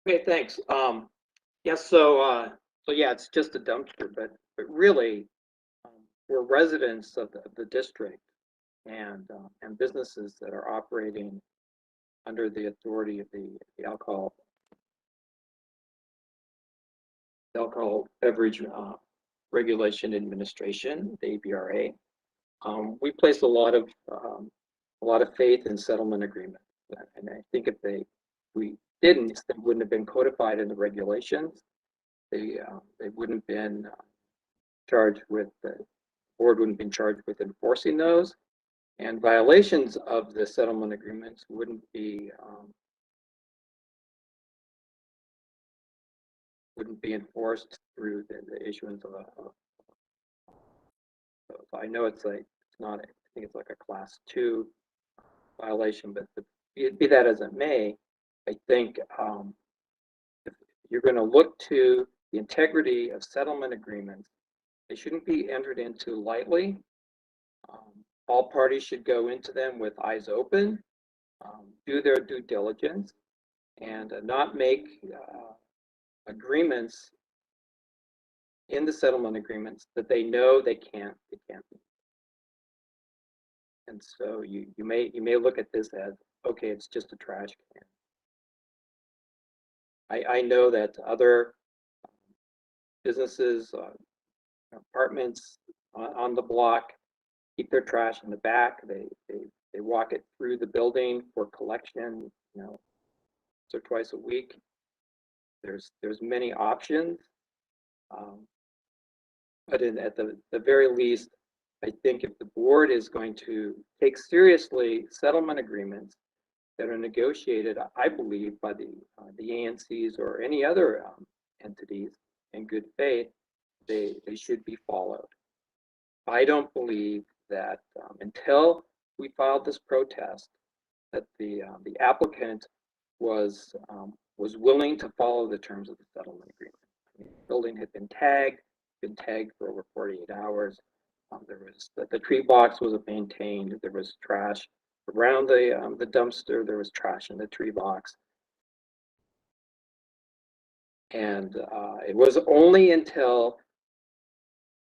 Okay, thanks. Yeah, so yeah, it's just a dumpster, but really, we're residents of the district and businesses that are operating under the authority of the alcohol beverage regulation administration, the ABRA. We place a lot of faith in settlement agreements, and I think if we didn't, they wouldn't have been codified in the regulations. They wouldn't have been charged with, the board wouldn't have been charged with enforcing those, and violations of the settlement agreements wouldn't be enforced through the issuance of so I know it's not, I think it's like a class 2 violation, but be that as it may, I think if you're going to look to the integrity of settlement agreements, they shouldn't be entered into lightly. All parties should go into them with eyes open, do their due diligence, and not make agreements in the settlement agreements that they know they can't be. And so you may look at this as, okay, it's just a trash can. I know that other businesses, apartments on the block keep their trash in the back. They walk it through the building for collection, once or twice a week. There's many options, but at the very least, I think if the board is going to take seriously settlement agreements that are negotiated, I believe, by the ANCs or any other entities, in good faith, they should be followed. I don't believe that until we filed this protest, that the applicant was willing to follow the terms of the settlement agreement. I mean, the building had been tagged for over 48 hours. There was the tree box was maintained. There was trash around the dumpster. There was trash in the tree box. And it was only until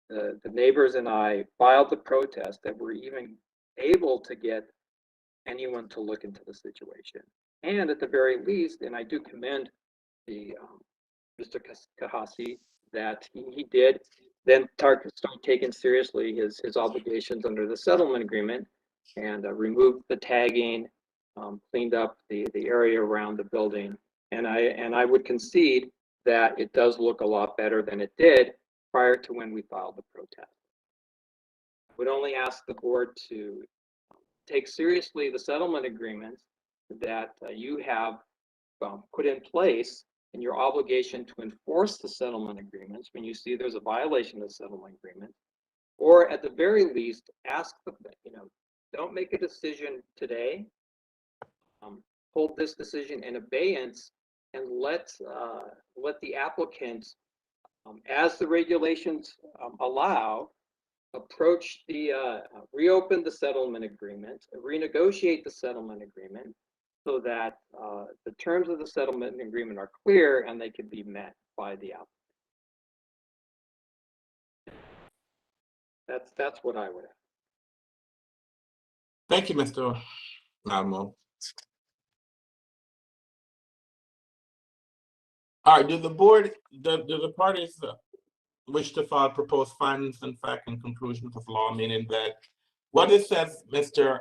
the neighbors and I filed the protest that we're even able to get anyone to look into the situation. And at the very least, and I do commend the Mr. Kahasi that he did then start taking seriously his obligations under the settlement agreement and removed the tagging, cleaned up the area around the building. And I would concede that it does look a lot better than it did prior to when we filed the protest. I would only ask the board to take seriously the settlement agreements that you have put in place and your obligation to enforce the settlement agreements when you see there's a violation of the settlement agreement, or at the very least, ask the, don't make a decision today. Hold this decision in abeyance and let the applicant, as the regulations allow, approach reopen the settlement agreement, renegotiate the settlement agreement, so that the terms of the settlement agreement are clear and they can be met by the applicant. That's what I would ask. Thank you, Mr. Malmo. All right, do the parties wish to file proposed findings and fact and conclusions of law, meaning that what it says, Mr.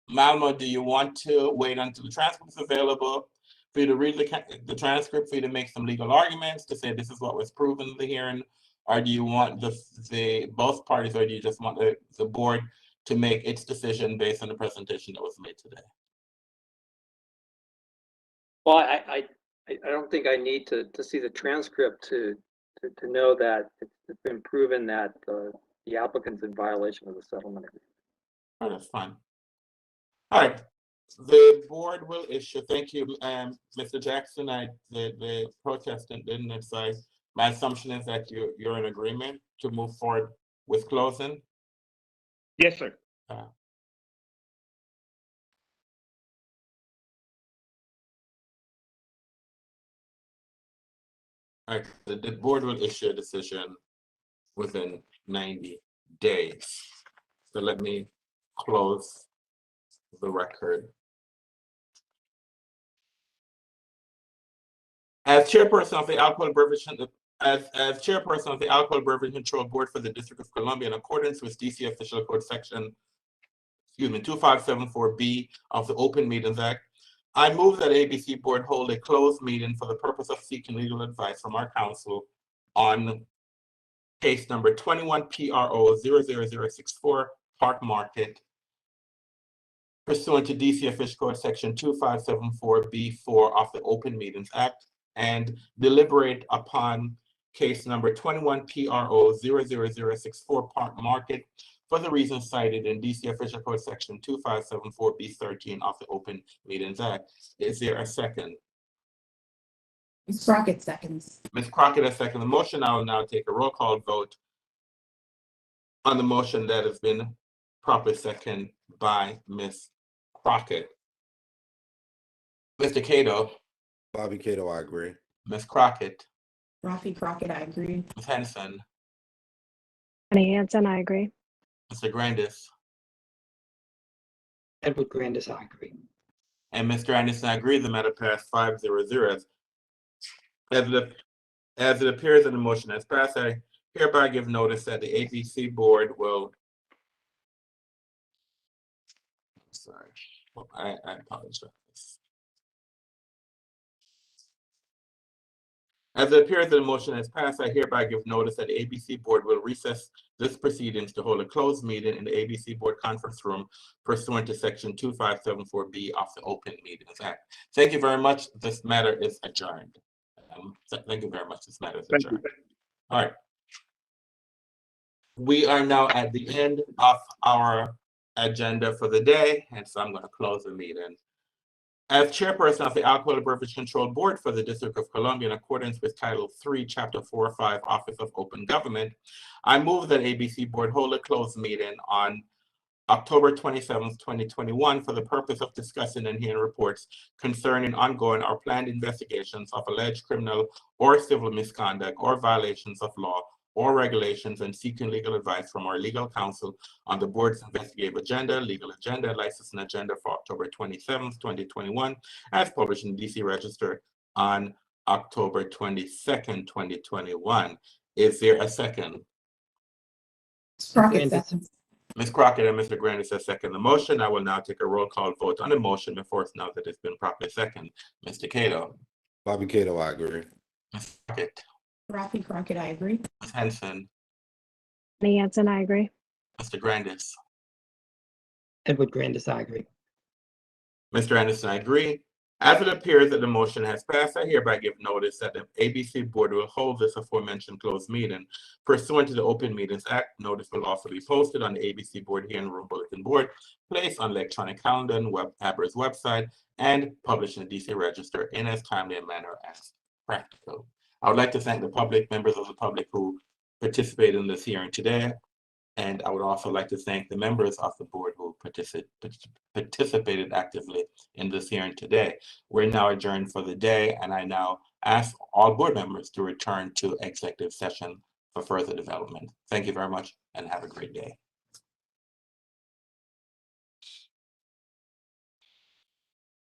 Malmo, do you want to wait until the transcript is available for you to read the transcript, for you to make some legal arguments to say this is what was proven in the hearing, or do you want both parties, or do you just want the board to make its decision based on the presentation that was made today? Well, I don't think I need to see the transcript to know that it's been proven that the applicant's in violation of the settlement agreement. Oh, that's fine. All right, the board will issue. Thank you, Mr. Jackson. The protestant didn't decide. My assumption is that you're in agreement to move forward with closing. Yes, sir. All right, the board will issue a decision within 90 days. So let me close the record. As chairperson of the Alcohol Beverage Control Board for the District of Columbia, in accordance with DC Official Code Section 2574B of the Open Meetings Act, I move that ABC Board hold a closed meeting for the purpose of seeking legal advice from our counsel on case number 21 PRO 00064 Park Market, pursuant to DC Official Code Section 2574B4 of the Open Meetings Act, and deliberate upon case number 21 PRO 00064 Park Market for the reasons cited in DC Official Code Section 2574B13 of the Open Meetings Act. Is there a second? Ms. Crockett seconds. Ms. Crockett has seconded the motion. I will now take a roll call vote on the motion that has been properly seconded by Ms. Crockett. Mr. Cato. Bobby Cato, I agree. Ms. Crockett. Rafi Crockett, I agree. Ms. Henson. Connie Hansen, I agree. Mr. Grandis. Edward Grandis, I agree. And Mr. Anderson, I agree. The matter passed 5-0-0. As it appears in the motion as passed, I hereby give notice that the ABC board will. Sorry, I apologize. As it appears that the motion has passed, I hereby give notice that the ABC board will recess this proceedings to hold a closed meeting in the ABC board conference room pursuant to section 2574B of the Open Meetings Act. Thank you very much. This matter is adjourned. Thank you very much. This matter is adjourned. All right. We are now at the end of our agenda for the day, and so I'm going to close the meeting. As chairperson of the Alcohol and Beverage Control Board for the District of Columbia, in accordance with Title III, Chapter 405, Office of Open Government, I move that ABC Board hold a closed meeting on October 27th, 2021, for the purpose of discussing and hearing reports concerning ongoing or planned investigations of alleged criminal or civil misconduct or violations of law or regulations, and seeking legal advice from our legal counsel on the board's investigative agenda, legal agenda, and licensing agenda for October 27th, 2021, as published in DC Register on October 22nd, 2021. Is there a second? Crockett Grandis. seconds. Ms. Crockett and Mr. Grandis has seconded the motion. I will now take a roll call vote on the motion before it's now that it's been properly seconded. Mr. Cato. Bobby Cato, I agree. Ms. Crockett. Rafi Crockett, I agree. Ms. Henson. Connie Hansen, I agree. Mr. Grandis. Edward Grandis, I agree. Mr. Anderson, I agree. As it appears that the motion has passed, I hereby give notice that the ABC Board will hold this aforementioned closed meeting. Pursuant to the Open Meetings Act, notice will also be posted on the ABC Board Hearing Room Bulletin Board, placed on electronic calendar and ABRA's website, and published in the DC Register in as timely a manner as practical. I would like to thank the public, members of the public who participated in this hearing today. And I would also like to thank the members of the board who participated actively in this hearing today. We're now adjourned for the day, and I now ask all board members to return to executive session for further development. Thank you very much and have a great day.